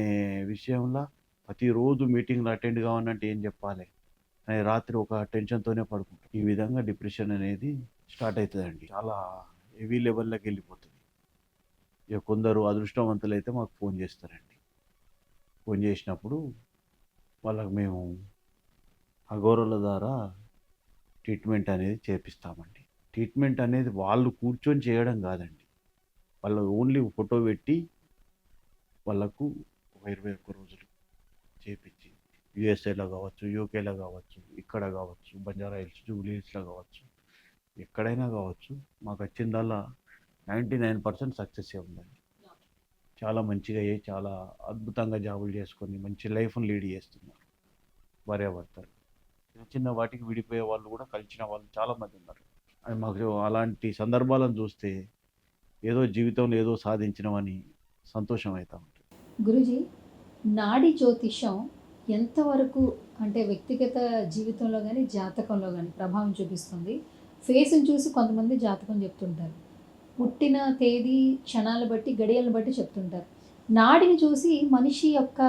విషయంలో ప్రతిరోజు మీటింగ్‌లు అటెండ్ కావాలంటే ఏం చెప్పాలి? అని రాత్రి ఒక టెన్షన్‌తోనే పడుకుంటాం. ఈ విధంగా డిప్రెషన్ అనేది స్టార్ట్ అయితదండి. చాలా హెవీ లెవెల్‌లోకెళ్ళిపోతది. ఇక కొందరు అదృష్టవంతులైతే మాకు ఫోన్ చేస్తారండి. ఫోన్ చేసినప్పుడు వాళ్ళకి మేము అఘోరాల ద్వారా ట్రీట్మెంట్ అనేది చేపిస్తామండి. ట్రీట్మెంట్ అనేది వాళ్ళు కూర్చొని చేయడం కాదండి. వాళ్ళు ఓన్లీ ఫోటో పెట్టి వాళ్ళకు ఒక 21 రోజులు చేపిచ్చి యూఎస్ఏలో కావచ్చు, యూకేలో కావచ్చు, ఇక్కడ కావచ్చు, బంజారా హిల్స్, జూబ్లీ హిల్స్‌లో కావచ్చు, ఎక్కడైనా కావచ్చు. మాకు వచ్చిందల్లా 99% సక్సెస్సే ఉందండి. చాలా మంచిగా అయ్యి, చాలా అద్భుతంగా జాబులు చేసుకొని మంచి లైఫ్‌ని లీడ్ చేస్తున్నారు భార్యాభర్తలు. చిన్న చిన్న వాటికి విడిపోయే వాళ్ళు కూడా కలిసిన వాళ్ళు చాలామంది ఉన్నారు. అది మాకు అలాంటి సందర్భాలను చూస్తే ఏదో జీవితంలో ఏదో సాధించినామని సంతోషం అవుతా ఉంటుంది. గురుజీ, నాడి జ్యోతిష్యం ఎంతవరకు అంటే వ్యక్తిగత జీవితంలో కానీ జాతకంలో కానీ ప్రభావం చూపిస్తుంది? ఫేస్‌ని చూసి కొంతమంది జాతకం చెప్తుంటారు. పుట్టిన తేదీ, క్షణాలను బట్టి, గడియలను బట్టి చెప్తుంటారు. నాడిని చూసి మనిషి యొక్క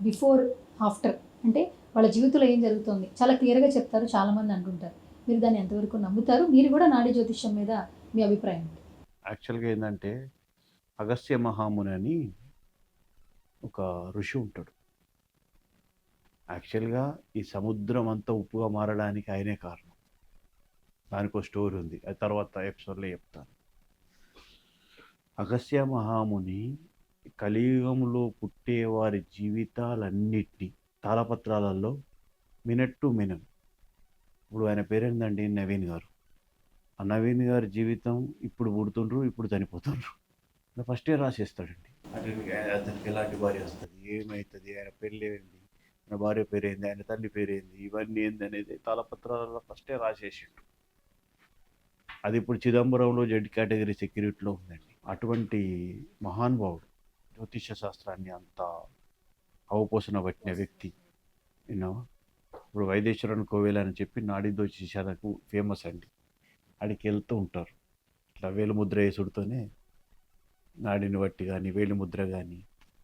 బిఫోర్, ఆఫ్టర్ అంటే వాళ్ళ జీవితంలో ఏం జరుగుతుంది చాలా క్లియర్‌గా చెప్తారు చాలామంది అంటుంటారు. మీరు దాన్ని ఎంతవరకు నమ్ముతారు? మీరు కూడా నాడి జ్యోతిష్యం మీద మీ అభిప్రాయం ఏంటి? యాక్చువల్‌గా ఏందంటే అగస్త్య మహాముని అని ఒక ఋషి ఉంటాడు. యాక్చువల్‌గా ఈ సముద్రం అంతా ఉప్పుగా మారడానికి ఆయనే కారణం. దానికో స్టోరీ ఉంది. అది తర్వాత ఎపిసోడ్‌లో చెప్తాను. అగస్త్య మహాముని కలియుగంలో పుట్టే వారి జీవితాలన్నిటిని తాళపత్రాలలో మినిట్ టు మినిట్. ఇప్పుడు ఆయన పేరేందండి? నవీన్ గారు. ఆ నవీన్ గారి జీవితం ఇప్పుడు పుడుతుండ్రు, ఇప్పుడు చనిపోతుండ్రు. ఫస్టే రాసేస్తాడండి. అతనికి ఎలాంటి భార్య వస్తది? ఏమైతది? ఆయన పెళ్ళేంది? ఆయన భార్య పేరేంది? ఆయన తల్లి పేరేంది? ఇవన్నీ ఏందనేది తాళపత్రాలలో ఫస్టే రాసేసిండు. అది ఇప్పుడు చిదంబరంలో జెడ్ కేటగిరీ సెక్యూరిటీలో ఉందండి. అటువంటి మహానుభావుడు జ్యోతిష శాస్త్రాన్ని అంత అవపోసన పట్టిన వ్యక్తి. విన్నావా? ఇప్పుడు వైదేశ్వరన్ కోవెల అని చెప్పి నాడి జ్యోతిషాలకు ఫేమస్ అండి. ఆడికి వెళ్తూ ఉంటారు. ఇట్లా వేలిముద్ర యేసుడితోనే నాడిని బట్టి కానీ, వేలిముద్ర కానీ,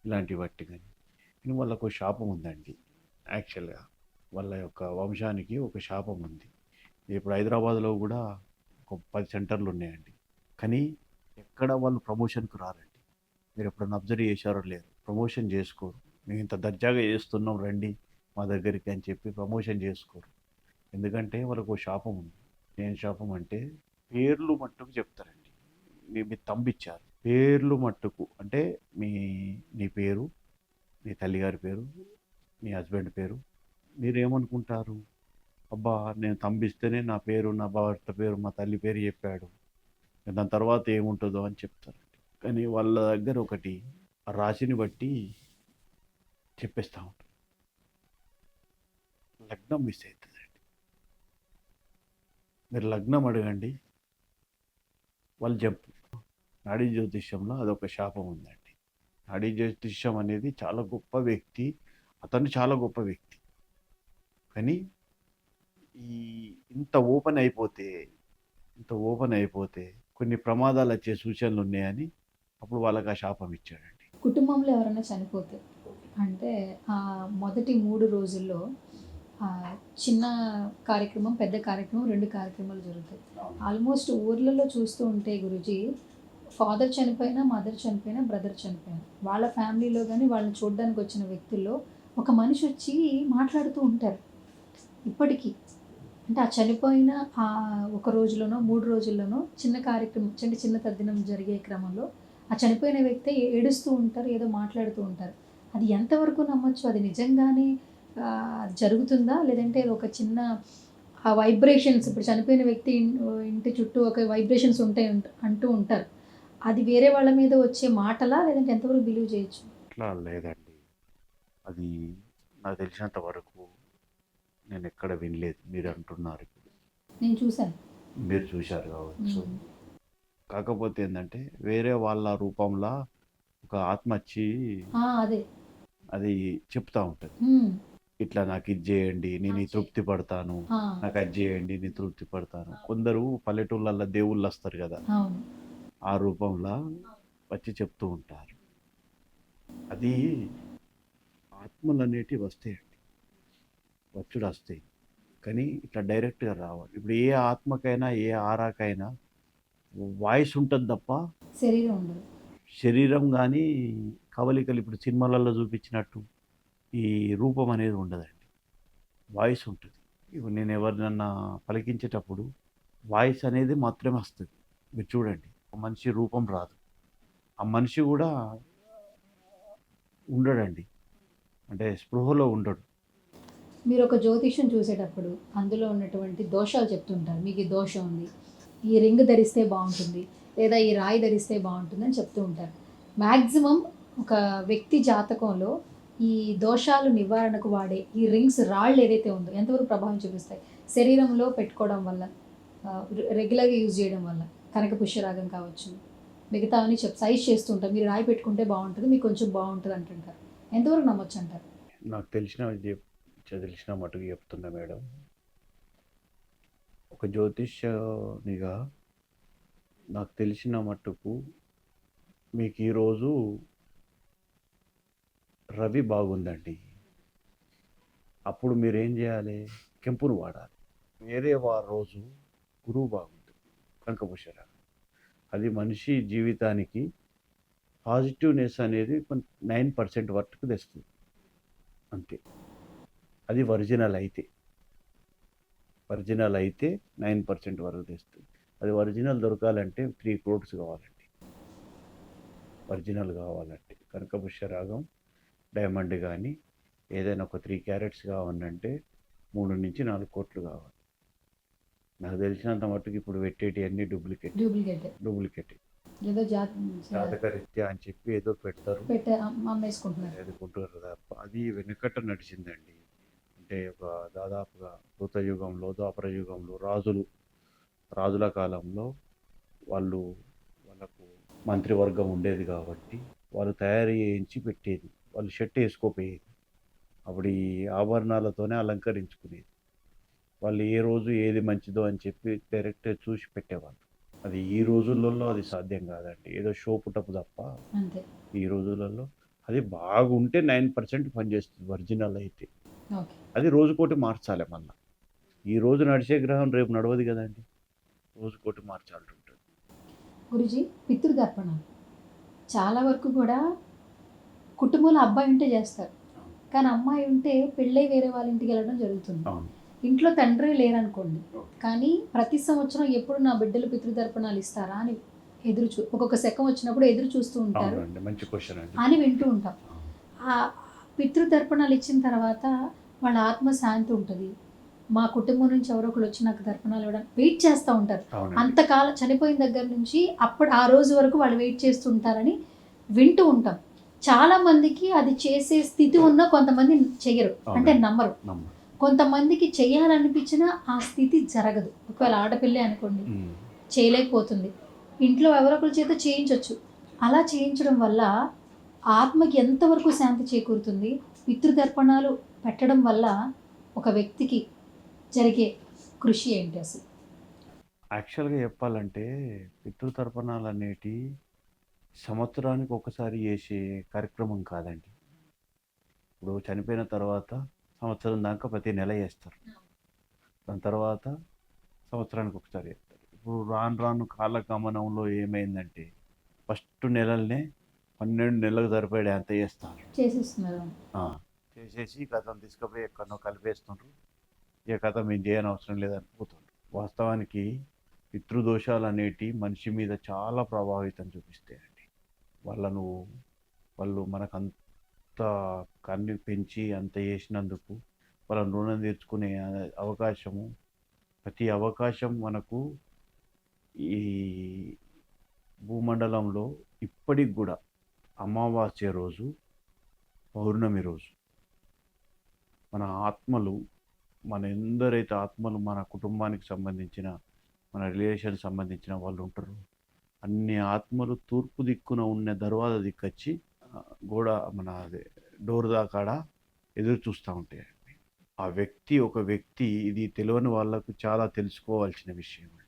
ఇలాంటివి బట్టి కానీ. కానీ వాళ్ళకు శాపం ఉందండి యాక్చువల్‌గా. వాళ్ళ యొక్క వంశానికి ఒక శాపం ఉంది. ఇప్పుడు హైదరాబాద్లో కూడా ఒక 10 సెంటర్లు ఉన్నాయండి. కానీ ఎక్కడ వాళ్ళు ప్రమోషన్‌కి రారండి. మీరు ఎప్పుడన్నా అబ్జర్వ్ చేశారో లేదో, ప్రమోషన్ చేసుకోరు. మేము ఇంత దర్జాగా చేస్తున్నాం రండి మా దగ్గరికి అని చెప్పి ప్రమోషన్ చేసుకోరు. ఎందుకంటే వాళ్ళకు శాపం ఉంది. ఏం శాపం అంటే పేర్లు మట్టుకు చెప్తారండి. మీ తంబిచ్చారు పేర్లు మట్టుకు అంటే మీ నీ పేరు, నీ తల్లిగారి పేరు, మీ హస్బెండ్ పేరు, మీరేమనుకుంటారు? అబ్బా! నేను తంబిస్తేనే నా పేరు, నా భర్త పేరు, మా తల్లి పేరు చెప్పాడు. దాని తర్వాత ఏముంటుందో అని చెప్తారండి. కానీ వాళ్ళ దగ్గర ఒకటి ఆ రాశిని బట్టి చెప్పేస్తా ఉంటారు. లగ్నం మిస్ అవుతుందండి. మీరు లగ్నం అడగండి, వాళ్ళు చెప్పు. నాడీ జ్యోతిష్యంలో అదొక శాపం ఉందండి. నాడీ జ్యోతిష్యం అనేది చాలా గొప్ప వ్యక్తి. అతను చాలా గొప్ప వ్యక్తి. కానీ ఈ ఇంత ఓపెన్ అయిపోతే, కొన్ని ప్రమాదాలు వచ్చే సూచనలు ఉన్నాయని అప్పుడు వాళ్ళకి ఆ శాపం ఇచ్చాడండి. కుటుంబంలో ఎవరైనా చనిపోతే అంటే మొదటి 3 రోజుల్లో చిన్న కార్యక్రమం, పెద్ద కార్యక్రమం 2 కార్యక్రమాలు జరుగుతాయి. ఆల్మోస్ట్ ఊర్లలో చూస్తూ ఉంటే గురూజీ, ఫాదర్ చనిపోయినా, మదర్ చనిపోయినా, బ్రదర్ చనిపోయినా, వాళ్ళ ఫ్యామిలీలో గానీ వాళ్ళని చూడడానికి వచ్చిన వ్యక్తుల్లో ఒక మనిషి వచ్చి మాట్లాడుతూ ఉంటారు ఇప్పటికీ. అంటే ఆ చనిపోయిన ఒక రోజులోనో, 3 రోజుల్లోనో చిన్న కార్యక్రమం, చిన్న తద్దినం జరిగే క్రమంలో ఆ చనిపోయిన వ్యక్తి ఏడుస్తూ ఉంటారు, ఏదో మాట్లాడుతూ ఉంటారు. అది ఎంతవరకు నమ్మొచ్చు? అది నిజంగానే జరుగుతుందా? లేదంటే అది ఒక చిన్న ఆ వైబ్రేషన్స్, ఇప్పుడు చనిపోయిన వ్యక్తి ఇంటి చుట్టూ ఒక వైబ్రేషన్స్ ఉంటాయి అంటూ ఉంటారు. అది వేరే వాళ్ళ మీద వచ్చే మాటలా? లేదంటే ఎంతవరకు బిలీవ్ చేయొచ్చు? అట్లా లేదండి. అది నాకు తెలిసినంత వరకు నేను ఎక్కడ వినలేదు. మీరు అంటున్నారు ఇప్పుడు. నేను చూశాను. మీరు చూశారు కావచ్చు. హ్మ్. కాకపోతే ఏందంటే వేరే వాళ్ళ రూపంలో ఒక ఆత్మ వచ్చి అదే. అది చెప్తా ఉంటది. హ్మ్. ఇట్లా నాకు ఇది చేయండి, నేను ఈ తృప్తి పడతాను. ఆ! నాకు అది చేయండి, నేను తృప్తి పడతాను. కొందరు పల్లెటూళ్ళల్లో దేవుళ్ళు వస్తారు కదా! అవును. ఆ రూపంలో వచ్చి చెప్తూ ఉంటారు. అది ఆత్మలనేటివి వస్తాయండి. వచ్చుడొస్తాయి. కానీ ఇట్లా డైరెక్ట్‌గా రావు. ఇప్పుడు ఏ ఆత్మకైనా, ఏ ఆరాకైనా వాయిస్ ఉంటది తప్ప, శరీరం ఉండదు. శరీరం గానీ, కవలికలు ఇప్పుడు సినిమాలలో చూపించినట్టు ఈ రూపం అనేది ఉండదండి. వాయిస్ ఉంటది. ఇప్పుడు నేను ఎవరినన్నా పలికించేటప్పుడు వాయిస్ అనేది మాత్రమే వస్తది. మీరు చూడండి. ఆ మనిషి రూపం రాదు. ఆ మనిషి గూడా ఉండడండి. అంటే స్పృహలో ఉండడు. మీరు ఒక జ్యోతిష్యం చూసేటప్పుడు అందులో ఉన్నటువంటి దోషాలు చెప్తుంటారు. మీకు ఈ దోషం ఉంది, ఈ రింగ్ ధరిస్తే బాగుంటుంది, లేదా ఈ రాయి ధరిస్తే బాగుంటుంది అని చెప్తూ ఉంటారు. మ్యాక్సిమం ఒక వ్యక్తి జాతకంలో ఈ దోషాలు నివారణకు వాడే ఈ రింగ్స్, రాళ్ళు ఏదైతే ఉందో ఎంతవరకు ప్రభావం చూపిస్తాయి? శరీరంలో పెట్టుకోవడం వల్ల, రెగ్యులర్గా యూజ్ చేయడం వల్ల, కనక పుష్యరాగం కావచ్చు, మిగతా అన్ని సైజ్ చేస్తూ ఉంటారు. మీరు రాయి పెట్టుకుంటే బాగుంటుంది, మీకు కొంచెం బాగుంటుంది అంటుంటారు. ఎంతవరకు నమ్మొచ్చు అంటారు? నాకు తెలిసిన మటుకు చెప్తున్నా మేడం. ఒక జ్యోతిష్యునిగా నాకు తెలిసిన మట్టుకు మీకు ఈరోజు రవి బాగుందండి. అప్పుడు మీరేం చేయాలి? కెంపును వాడాలి. వేరే రోజు గురువు బాగుంటుంది. కంకపుష్యరాగం. అది మనిషి జీవితానికి పాజిటివ్‌నెస్ అనేది 9% వరకు తెస్తుంది. అంతే. అది ఒరిజినల్ అయితే. 9% వరకు తెస్తుంది. అది ఒరిజినల్ దొరకాలంటే 3 crores కావాలండి. ఒరిజినల్ కావాలంటే. కనకపుష్యరాగం, డైమండ్ గానీ, ఏదైనా ఒక 3 క్యారెట్స్ కావాలంటే 3-4 కోట్లు కావాలి. నాకు తెలిసినంత మట్టుకు ఇప్పుడు పెట్టేటియన్నీ డూప్లికేటే. ఏదో జాతకరీత్యా అని చెప్పి ఏదో పెడతారు. అమ్మేసుకుంటున్నారు తప్ప అది వెనకట నడిచిందండి. అంటే ఒక దాదాపుగా కృతయుగంలో, ద్వాపర యుగంలో రాజుల కాలంలో వాళ్ళకు మంత్రివర్గం ఉండేది కాబట్టి వాళ్ళు తయారు చేయించి పెట్టేది. వాళ్ళు షర్ట్ వేసుకోపోయేది. అప్పుడు ఈ ఆభరణాలతోనే అలంకరించుకునేది. వాళ్ళు ఏ రోజు ఏది మంచిదో అని చెప్పి డైరెక్ట్‌గా చూసి పెట్టేవాళ్ళు. అది ఈ రోజులలో అది సాధ్యం కాదండి. ఏదో షో పుటప్ తప్ప అంతే. ఈ రోజులలో అది బాగుంటే 9% పనిచేస్తుంది ఒరిజినల్ అయితే. ఓకే. అది రోజుకోటి మార్చాలి మళ్ళా. ఈ రోజు నడిచే గ్రహం రేపు నడవదు కదండీ. రోజుకోటి మార్చాల్సుంటది. గురూజీ, పితృతర్పణాలు చాలా వరకు కూడా కుటుంబంలో అబ్బాయి ఉంటే చేస్తారు. అవును. కానీ అమ్మాయి ఉంటే పెళ్ళై వేరే వాళ్ళ ఇంటికి వెళ్ళడం జరుగుతుంది. అవును. ఇంట్లో తండ్రి లేరనుకోండి, ఓకే. కానీ ప్రతి సంవత్సరం ఎప్పుడు నా బిడ్డలు పితృతర్పణాలు ఇస్తారా అని ఒక్కొక్క శకం వచ్చినప్పుడు ఎదురు చూస్తూ ఉంటారు అవునండి. మంచి క్వెషన్ అండి. అని వింటూ ఉంటాం. అవును. ఆ పితృతర్పణాలు ఇచ్చిన తర్వాత వాళ్ళ ఆత్మ శాంతి ఉంటుంది. మా కుటుంబం నుంచి ఎవరో ఒకళ్ళు వచ్చి నాకు తర్పణాలు ఇవ్వడం వెయిట్ చేస్తూ ఉంటారు. అవునండి. అంతకాలం చనిపోయిన దగ్గర నుంచి ఆ రోజు వరకు వాళ్ళు వెయిట్ చేస్తూ ఉంటారని వింటూ ఉంటాం. చాలా మందికి అది చేసే స్థితి ఉన్నా కొంతమంది చెయ్యరు, అంటే అవునండి. నమ్మరు. నమ్మరు. కొంతమందికి చేయాలనిపించినా ఆ స్థితి జరగదు. ఒకవేళ ఆడపిల్లే అనుకోండి, చేయలేకపోతుంది. ఇంట్లో ఎవరో ఒకరి చేత చేయించవచ్చు. అలా చేయించడం వల్ల ఆత్మకి ఎంతవరకు శాంతి చేకూరుతుంది? పితృతర్పణాలు పెట్టడం వల్ల ఒక వ్యక్తికి జరిగే కృషి ఏంటి అసలు? యాక్చువల్‌గా చెప్పాలంటే పితృతర్పణాలనేటియి సంవత్సరానికి ఒకసారి చేసే కార్యక్రమం కాదండి. ఇప్పుడు చనిపోయిన తర్వాత సంవత్సరం దాకా ప్రతి నెల చేస్తారు. దాని తర్వాత సంవత్సరానికి ఒకసారి చేస్తారు. ఇప్పుడు రాను రాను కాలగమనంలో ఏమైందంటే ఫస్ట్ నెలలనే 12 నెలలకు సరిపడే అంత చేస్తారు. చేసేస్తున్నారు. ఆ! చేసేసి కథం తీసుకుపోయి ఎక్కడనో కలిపేస్తుండ్రు. ఇక కథం మేము చేయనవసరం లేదని పోతుండ్రు. వాస్తవానికి పితృదోషాలనేటివి మనిషి మీద చాలా ప్రభావితం చూపిస్తాయండి. వాళ్ళను వాళ్ళు మనకంత కన్ని పెంచి అంత చేసినందుకు వాళ్ళ రుణం తీర్చుకునే అవకాశము ప్రతి అవకాశం మనకు ఈ భూమండలంలో ఇప్పటికి కూడా అమావాస్య రోజు, పౌర్ణమి రోజు మన ఆత్మలు మన ఎందరైతే ఆత్మలు మన కుటుంబానికి సంబంధించిన మన రిలేషన్ సంబంధించిన వాళ్ళు ఉంటారు, అన్ని ఆత్మలు తూర్పు దిక్కున ఉన్న దర్వాజా దిక్కొచ్చి గోడ మన అదే డోర్ దాకాడ ఎదురు చూస్తూ ఉంటాయి. ఆ వ్యక్తి ఒక వ్యక్తి ఇది తెలియని వాళ్ళకు చాలా తెలుసుకోవాల్సిన విషయం అండి.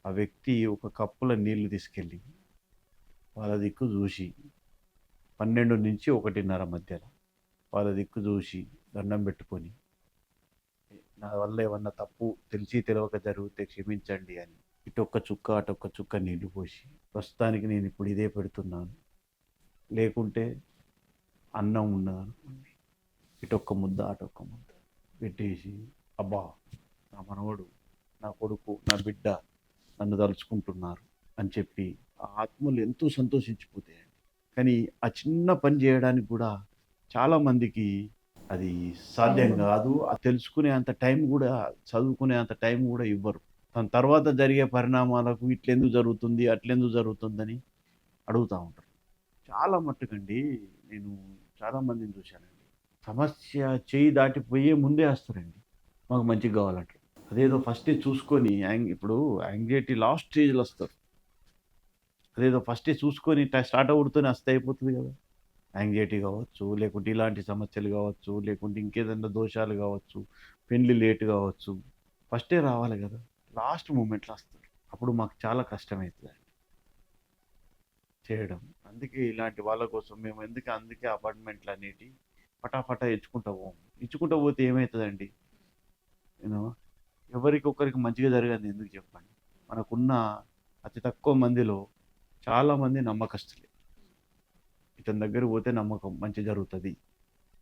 ఆ వ్యక్తి ఒక కప్పులో నీళ్లు తీసుకెళ్ళి వాళ్ళ దిక్కు చూసి 12 నుంచి 1:30 మధ్యలో వాళ్ళ దిక్కు చూసి దండం పెట్టుకొని నా వల్ల ఏమన్నా తప్పు తెలిసి తెలియక జరిగితే క్షమించండి అని ఇటొక్క చుక్క అటొక్క చుక్క నీళ్లు పోసి ప్రస్తుతానికి నేను ఇప్పుడు ఇదే పెడుతున్నాను, లేకుంటే అన్నం ఉన్నదనుకోండి ఇటొక్క ముద్ద అటొక్క ముద్ద పెట్టేసి అబ్బా నా మనవడు నా కొడుకు నా బిడ్డ నన్ను తలుచుకుంటున్నారు అని చెప్పి ఆ ఆత్మలు ఎంతో సంతోషించిపోతాయండి. కానీ ఆ చిన్న పని చేయడానికి కూడా చాలామందికి అది సాధ్యం కాదు. అది తెలుసుకునే అంత టైం కూడా చదువుకునే అంత టైం కూడా ఇవ్వరు. దాని తర్వాత జరిగే పరిణామాలకు ఇట్లెందుకు జరుగుతుంది అట్లెందుకు జరుగుతుందని అడుగుతూ ఉంటారు. చాలా మట్టుకండి నేను చాలామందిని చూశానండి. సమస్య చేయి దాటిపోయే ముందే వస్తారండి మాకు మంచిగా కావాలంటారు. అదేదో ఫస్టే చూసుకొని ఇప్పుడు యాంగ్జైటీ లాస్ట్ స్టేజ్లో వస్తారు. అదేదో ఫస్టే చూసుకొని స్టార్ట్ అవుడుతూనే వస్తే అయిపోతుంది కదా. యాంగ్జైటీ కావచ్చు, లేకుంటే ఇలాంటి సమస్యలు కావచ్చు, లేకుంటే ఇంకేదైనా దోషాలు కావచ్చు, పెళ్లి లేట్ కావచ్చు, ఫస్టే రావాలి కదా. లాస్ట్ మూమెంట్లో వస్తారు. అప్పుడు మాకు చాలా కష్టమవుతుంది చేయడం. అందుకే ఇలాంటి వాళ్ళ కోసం మేము అందుకే అపార్ట్మెంట్లు అనేటివి పటాపటా ఇచ్చుకుంటూ పోము. ఇచ్చుకుంటూ పోతే ఏమవుతుందండి, నేను ఎవరికొకరికి మంచిగా జరగదు ఎందుకు చెప్పండి. మనకున్న అతి తక్కువ మందిలో చాలామంది నమ్మకస్తులే. ఇతని దగ్గర పోతే నమ్మకం మంచి జరుగుతుంది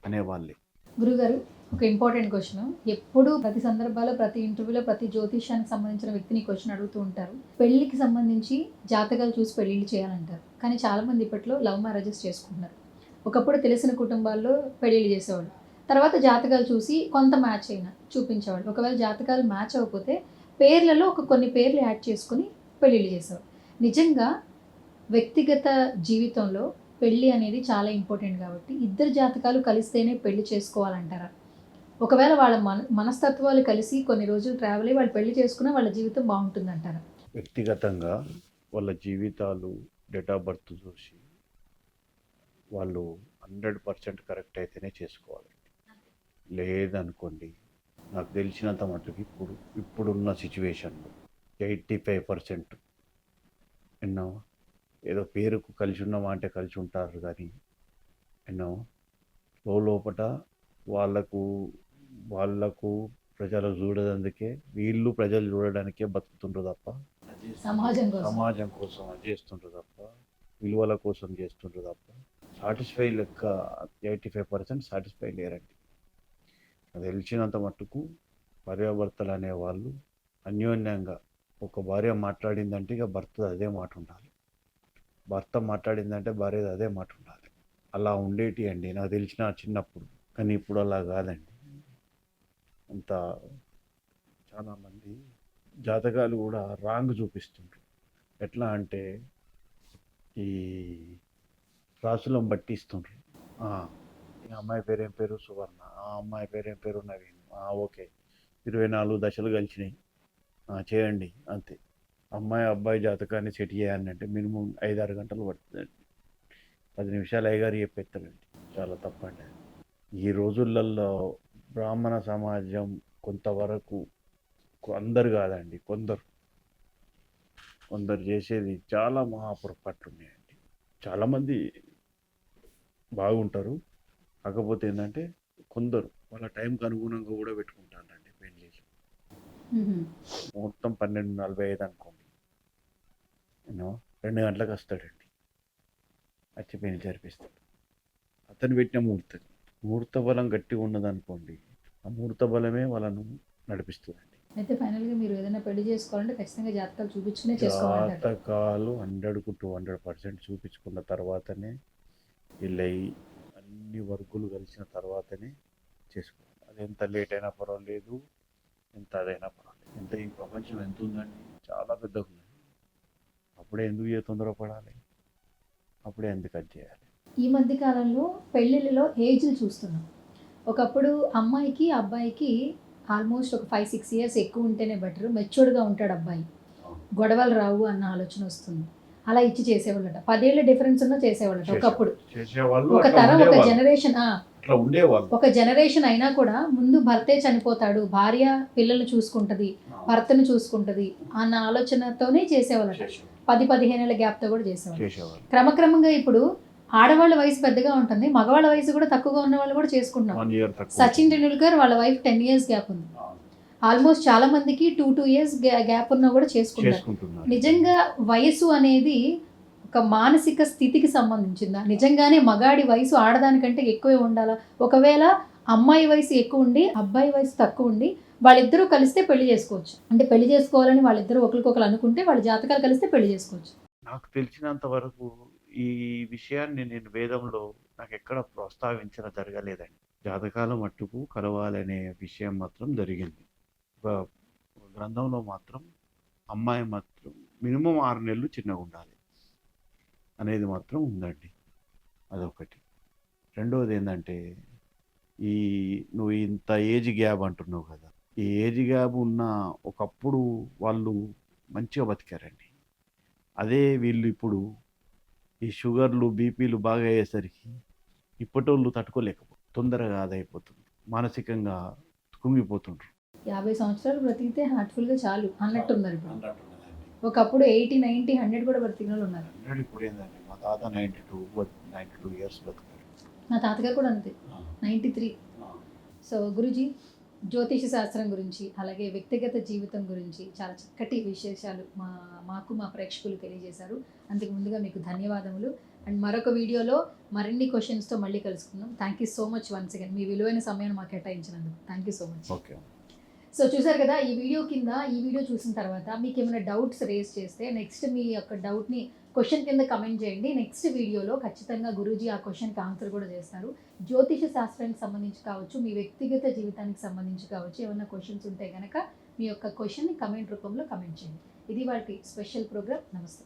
అనేవాళ్ళే. గురుగారు, ఒక ఇంపార్టెంట్ క్వశ్చన్. ఎప్పుడు ప్రతి సందర్భాల్లో, ప్రతి ఇంటర్వ్యూలో, ప్రతి జ్యోతిష్యానికి సంబంధించిన వ్యక్తిని క్వశ్చన్ అడుగుతూ ఉంటారు. పెళ్లికి సంబంధించి జాతకాలు చూసి పెళ్లిళ్ళు చేయాలంటారు. కానీ చాలామంది ఇప్పట్లో లవ్ మ్యారేజెస్ చేసుకుంటున్నారు. ఒకప్పుడు తెలిసిన కుటుంబాల్లో పెళ్లిళ్ళు చేసేవాళ్ళు. తర్వాత జాతకాలు చూసి కొంత మ్యాచ్ అయినా చూపించేవాళ్ళు. ఒకవేళ జాతకాలు మ్యాచ్ అవ్వకపోతే పేర్లలో కొన్ని పేర్లు యాడ్ చేసుకొని పెళ్లిళ్ళు చేసేవాళ్ళు. నిజంగా వ్యక్తిగత జీవితంలో పెళ్ళి అనేది చాలా ఇంపార్టెంట్ కాబట్టి ఇద్దరు జాతకాలు కలిస్తేనే పెళ్లి చేసుకోవాలంటారా? ఒకవేళ వాళ్ళ మనస్తత్వాలు కలిసి కొన్ని రోజులు ట్రావెల్ అయ్యి వాళ్ళు పెళ్లి చేసుకున్నా వాళ్ళ జీవితం బాగుంటుందంటారా? వ్యక్తిగతంగా వాళ్ళ జీవితాలు డేట్ ఆఫ్ బర్త్ చూసి వాళ్ళు 100% కరెక్ట్ అయితేనే చేసుకోవాలండి. లేదనుకోండి, నాకు తెలిసినంత మటుకు ఇప్పుడున్న సిచ్యువేషన్లో 85% ఎన్నో ఏదో పేరుకు కలిసి ఉన్నామా అంటే కలిసి ఉంటారు కానీ ఎన్నో లోపట వాళ్ళకు వాళ్ళకు ప్రజలు చూడదందుకే, వీళ్ళు ప్రజలు చూడడానికే బతుకుతుండ్రు తప్ప సమాజం కోసం. సమాజం కోసం అది చేస్తుండ్రు తప్ప, విలువల కోసం చేస్తుండ్రు తప్ప సాటిస్ఫై లెక్క 85% సాటిస్ఫై లేరండి. అది తెలిసినంత మట్టుకు భార్యాభర్తలు అనేవాళ్ళు అన్యోన్యంగా, ఒక భార్య మాట్లాడిందంటే ఇక భర్త అదే మాట ఉండాలి, భర్త మాట్లాడిందంటే భార్య అదే మాట ఉండాలి. అలా ఉండేటి అండి నాకు తెలిసిన చిన్నప్పుడు. కానీ ఇప్పుడు అలా కాదండి. అంత చాలామంది జాతకాలు కూడా రాంగ్ చూపిస్తుంటారు. ఎట్లా అంటే ఈ రాసులను బట్టి ఇస్తుండ్రు. ఈ అమ్మాయి పేరేం పేరు సువర్ణ, ఆ అమ్మాయి పేరేం పేరు నవీన్, ఓకే 24 దశలు కలిసినాయి, చేయండి అంతే. అమ్మాయి అబ్బాయి జాతకాన్ని సెట్ చేయాలంటే మినిమం 5-6 గంటలు పడుతుందండి. 10 నిమిషాలు అయ్యగారు చెప్పేస్తారండి. చాలా తప్పండి. ఈ రోజులలో బ్రాహ్మణ సమాజం కొంతవరకు, అందరు కాదండి, కొందరు చేసేది చాలా మహాపొరపాట్లు ఉన్నాయండి. చాలామంది బాగుంటారు, కాకపోతే ఏంటంటే కొందరు వాళ్ళ టైంకి అనుగుణంగా కూడా పెట్టుకుంటారండి పెళ్ళిళ్ళు. ముహూర్తం 12:45 అనుకోండి, 2 గంటలకు వస్తాడండి, వచ్చి పెళ్లి జరిపిస్తాడు. అతను పెట్టిన ముహూర్త బలం గట్టిగా ఉన్నదనుకోండి, ఆ ముహూర్త బలమే వాళ్ళను నడిపిస్తుందండి. అయితే ఫైనల్గా మీరు ఏదైనా పెళ్లి చేసుకోవాలంటే ఖచ్చితంగా జాతకాలు చూపించుకునే చేసుకోవాలి. జాతకాలు 100కు 200% చూపించుకున్న తర్వాతనే పెళ్ళయి అన్ని వర్గులు కలిసిన తర్వాతనే చేసుకోవాలి. అది ఎంత లేట్ అయినా పర్వాలేదు, ఎంత అదైనా పర్వాలేదు. ఎంత ఈ ప్రపంచం ఎంత ఉందండి, చాలా పెద్దగా ఉందండి. అప్పుడే ఎందుకు తొందరపడాలి, అప్పుడే ఎందుకు అది చేయాలి. ఈ మధ్య కాలంలో పెళ్ళిళ్ళలో ఏజ్లు చూస్తున్నాం. ఒకప్పుడు అమ్మాయికి అబ్బాయికి ఆల్మోస్ట్ ఒక 5-6 ఇయర్స్ ఎక్కువ ఉంటేనే బెటర్, మెచ్యూర్డ్గా ఉంటాడు అబ్బాయి, గొడవలు రావు అన్న ఆలోచన వస్తుంది. అలా ఇచ్చి చేసేవాళ్ళట, 10 ఏళ్ళ డిఫరెన్స్ ఉన్నా చేసేవాళ్ళట ఒకప్పుడు. ఒక తరం, ఒక జనరేషన్, ఒక జనరేషన్ అయినా కూడా ముందు భర్తే చనిపోతాడు, భార్య పిల్లలు చూసుకుంటది, భర్తను చూసుకుంటది అన్న ఆలోచనతోనే చేసేవాళ్ళట. 10-15 ఏళ్ళ గ్యాప్తో కూడా చేసేవాళ్ళు. క్రమక్రమంగా ఇప్పుడు ఆడవాళ్ళ వయసు పెద్దగా ఉంటుంది, మగవాళ్ళ వయసు కూడా తక్కువగా ఉన్న వాళ్ళు కూడా చేసుకుంటున్నారు. సచిన్ టెండూల్కర్ వాళ్ళ వైఫ్ 10 ఇయర్స్ గ్యాప్ ఉంది. ఆల్మోస్ట్ చాలా మందికి 2 ఇయర్స్ గ్యాప్ ఉన్నా కూడా చేసుకుంటున్నారు. నిజంగా వయసు అనేది ఒక మానసిక స్థితికి సంబంధించిందా? నిజంగానే మగాడి వయసు ఆడదానికంటే ఎక్కువే ఉండాలా? ఒకవేళ అమ్మాయి వయసు ఎక్కువ ఉండి అబ్బాయి వయసు తక్కువ ఉండి వాళ్ళిద్దరూ కలిస్తే పెళ్లి చేసుకోవచ్చు, అంటే పెళ్లి చేసుకోవాలని వాళ్ళిద్దరూ ఒకరికొకరు అనుకుంటే వాళ్ళ జాతకాలు కలిస్తే పెళ్లి చేసుకోవచ్చు. నాకు తెలిసినంత వరకు ఈ విషయాన్ని నేను వేదంలో నాకు ఎక్కడ ప్రస్తావించడం జరగలేదండి. జాతకాల మట్టుకు కలవాలనే విషయం మాత్రం జరిగింది. గ్రంథంలో మాత్రం అమ్మాయి మాత్రం మినిమం 6 నెలలు చిన్నగా ఉండాలి అనేది మాత్రం ఉందండి. అదొకటి. రెండవది ఏంటంటే, నువ్వు ఇంత ఏజ్ గ్యాప్ అంటున్నావు కదా, ఈ ఏజ్ గ్యాప్ ఉన్న ఒకప్పుడు వాళ్ళు మంచిగా బతికారండి. అదే వీళ్ళు ఇప్పుడు ఈ షుగర్లు బీపీలు బాగా అయ్యేసరికి ఇప్పటోళ్ళు తట్టుకోలేకపోతుంది, తొందరగా అదైపోతుంది, మానసికంగా కుంగిపోతుండ్రు. 50 సంవత్సరాలు బ్రతికితే హార్ట్ఫుల్గా చాలు అన్నట్టున్నారు ఇప్పుడు. ఒకప్పుడు 80, 90, 100 కూడా బ్రతికిన వాళ్ళు ఉన్నారు. ఇప్పుడు ఏంటండి, మా తాత 92 ఇయర్స్ బతికారు. నా తాతగారు కూడా అంతే, 93. సో గురూజీ, జ్యోతిష శాస్త్రం గురించి అలాగే వ్యక్తిగత జీవితం గురించి చాలా చక్కటి విశేషాలు మాకు మా ప్రేక్షకులు తెలియజేశారు. అందుకు ముందుగా మీకు ధన్యవాదములు. అండ్ మరొక వీడియోలో మరిన్ని క్వశ్చన్స్తో మళ్ళీ కలుసుకుందాం. Thank you so much once again, మీ విలువైన సమయాన్ని మాకు కేటాయించినందుకు thank you so much. Okay. So చూసారు కదా, ఈ వీడియో చూసిన తర్వాత మీకు ఏమైనా డౌట్స్ రేస్ చేస్తే నెక్స్ట్ మీ యొక్క డౌట్ని క్వశ్చన్ కింద కమెంట్ చేయండి. నెక్స్ట్ వీడియోలో ఖచ్చితంగా గురూజీ ఆ క్వశ్చన్కి ఆన్సర్ కూడా చేస్తారు. జ్యోతిష శాస్త్రానికి సంబంధించి కావచ్చు, మీ వ్యక్తిగత జీవితానికి సంబంధించి కావచ్చు, ఏమైనా క్వశ్చన్స్ ఉంటే కనుక మీ యొక్క క్వశ్చన్ని కమెంట్ రూపంలో కమెంట్ చేయండి. ఇది వాటి స్పెషల్ ప్రోగ్రామ్. నమస్తే.